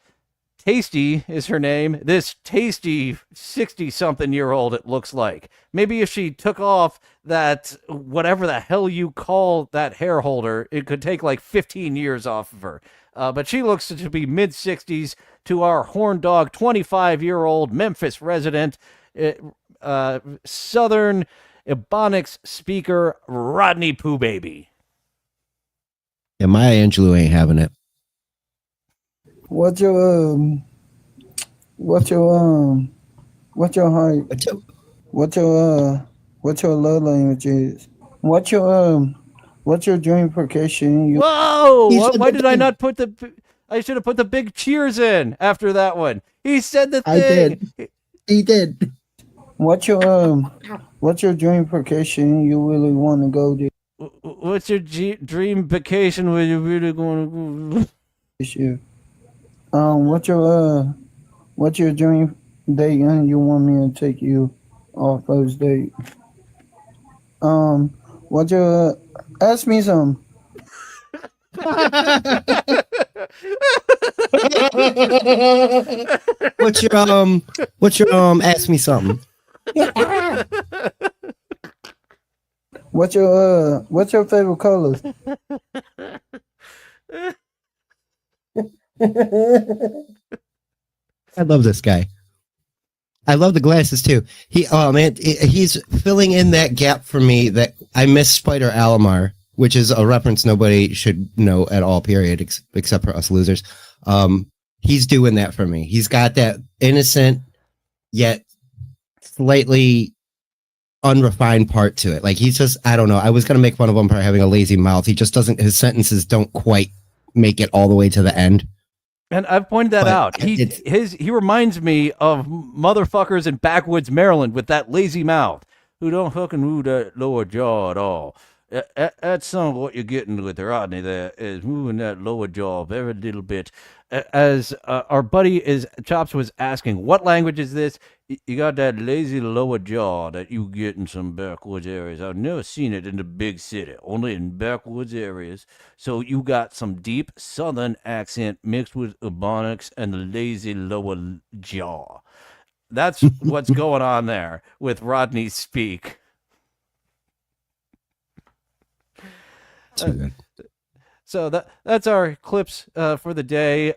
Tasty is her name. This tasty 60-something-year-old, it looks like. Maybe if she took off that, whatever the hell you call that hair holder, it could take like 15 years off of her. But she looks to be mid-60s to our horn dog, 25-year-old Memphis resident, Southern Ebonics speaker, Rodney Pooh Baby. Yeah, Maya Angelou ain't having it. What's your height? What's your love language is? What's your dream vacation? Whoa! Why did I not put I should have put the big cheers in after that one. He said the thing. I did. He did. What's your dream vacation you really want to go to? What's your dream vacation where you really going to go? This year. What's your dream date and you want me to take you off those dates? Ask me some. What's your ask me something. What's your favorite colors? I love this guy. I love the glasses too. He's filling in that gap for me that I miss Spider Alamar, which is a reference nobody should know at all, period, except for us losers. He's doing that for me. He's got that innocent yet slightly unrefined part to it. Like he's just, I don't know. I was gonna make fun of him for having a lazy mouth. He just doesn't. His sentences don't quite make it all the way to the end. And I've pointed that out. He reminds me of motherfuckers in backwoods Maryland with that lazy mouth who don't fucking move that lower jaw at all. That's some of what you're getting with Rodney there, is moving that lower jaw very little bit. As our buddy Chops was asking, what language is this? You got that lazy lower jaw that you get in some backwoods areas. I've never seen it in the big city, only in backwoods areas. So you got some deep southern accent mixed with Ebonics and the lazy lower jaw. That's what's going on there with Rodney's speak. So that's our clips for the day.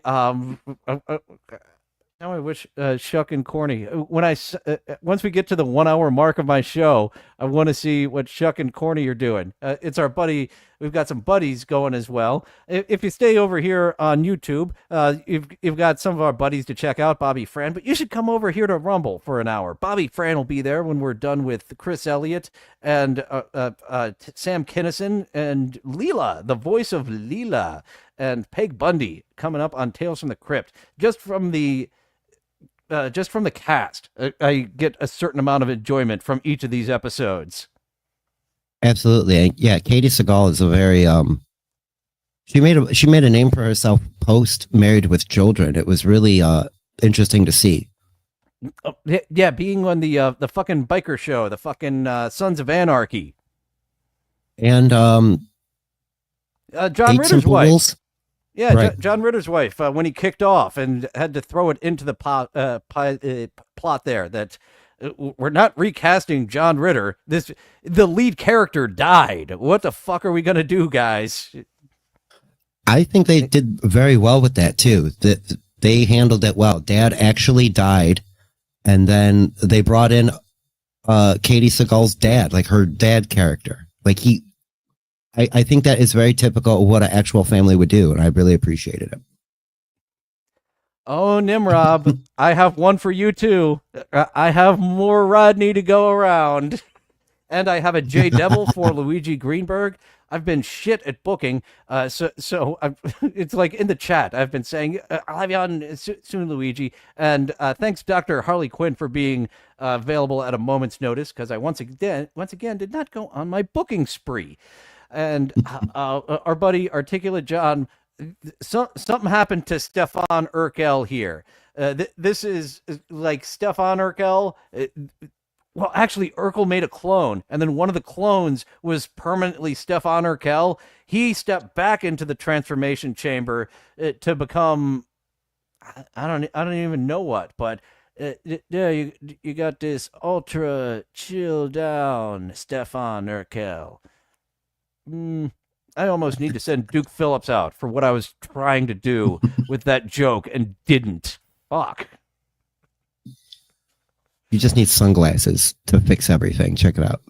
Now I wish Shuck and Corny. Once we get to the 1 hour mark of my show, I want to see what Shuck and Corny are doing. It's our buddy. We've got some buddies going as well. If you stay over here on YouTube, you've got some of our buddies to check out, Bobby Fran, but you should come over here to Rumble for an hour. Bobby Fran will be there when we're done with Chris Elliott and Sam Kinison and Leela, the voice of Leela, and Peg Bundy coming up on Tales from the Crypt. Just from the cast, I get a certain amount of enjoyment from each of these episodes. Absolutely. Yeah, Katie Seagal is a very she made a name for herself post Married with Children. It was really interesting to see. Yeah, being on the fucking biker show, the fucking Sons of Anarchy. And John Ritter's wife. Rules. Yeah, Right. John Ritter's wife, when he kicked off and had to throw it into the plot there, that we're not recasting John Ritter. The lead character died. What the fuck are we going to do, guys? I think they did very well with that too. That they handled it well. Dad actually died, and then they brought in Katie Seagal's dad, like her dad character. Like I think that is very typical of what an actual family would do, and I really appreciated it. Oh, Nimrob, I have one for you too. I have more Rodney to go around. And I have a J Devil for Luigi Greenberg. I've been shit at booking, so it's like in the chat. I've been saying, I'll have you on soon, Luigi. And thanks, Dr. Harley Quinn, for being available at a moment's notice, because I once again did not go on my booking spree. And our buddy Articulate John, something happened to Stefan Urkel here. This is like Stefan Urkel. Well, actually, Urkel made a clone, and then one of the clones was permanently Stefan Urkel. He stepped back into the transformation chamber to become, I don't even know what, but yeah, you got this ultra chill down Stefan Urkel. I almost need to send Duke Phillips out for what I was trying to do with that joke and didn't. Fuck. You just need sunglasses to fix everything. Check it out.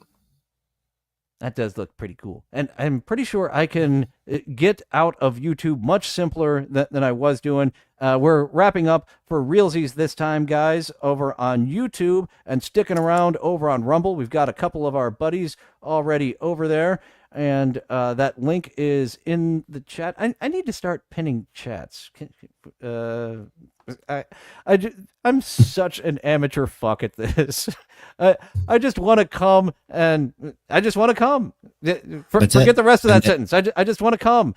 That does look pretty cool. And I'm pretty sure I can get out of YouTube much simpler than I was doing. We're wrapping up for realsies this time, guys, over on YouTube and sticking around over on Rumble. We've got a couple of our buddies already over there. And that link is in the chat. I need to start pinning chats. I'm such an amateur fuck at this. I just want to come, and I just want to come. Forget the rest of that sentence. I just want to come.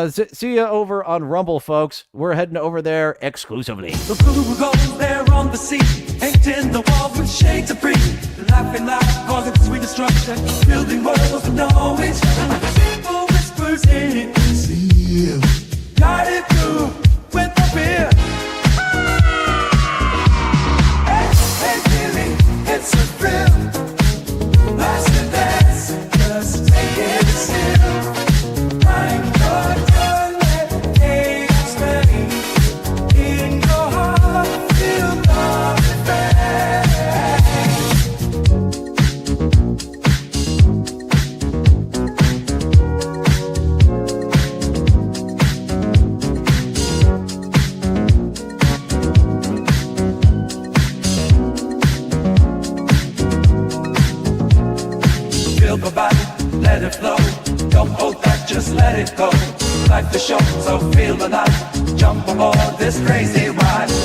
See you over on Rumble, folks. We're heading over there exclusively. The blue goes there on the sea, painting the wall with shades of green, laughing loud, causing sweet destruction, building worlds of knowledge. People whispers in the sea, guided through with the fear. it go. Life is short, so feel the night. Jump aboard this crazy ride.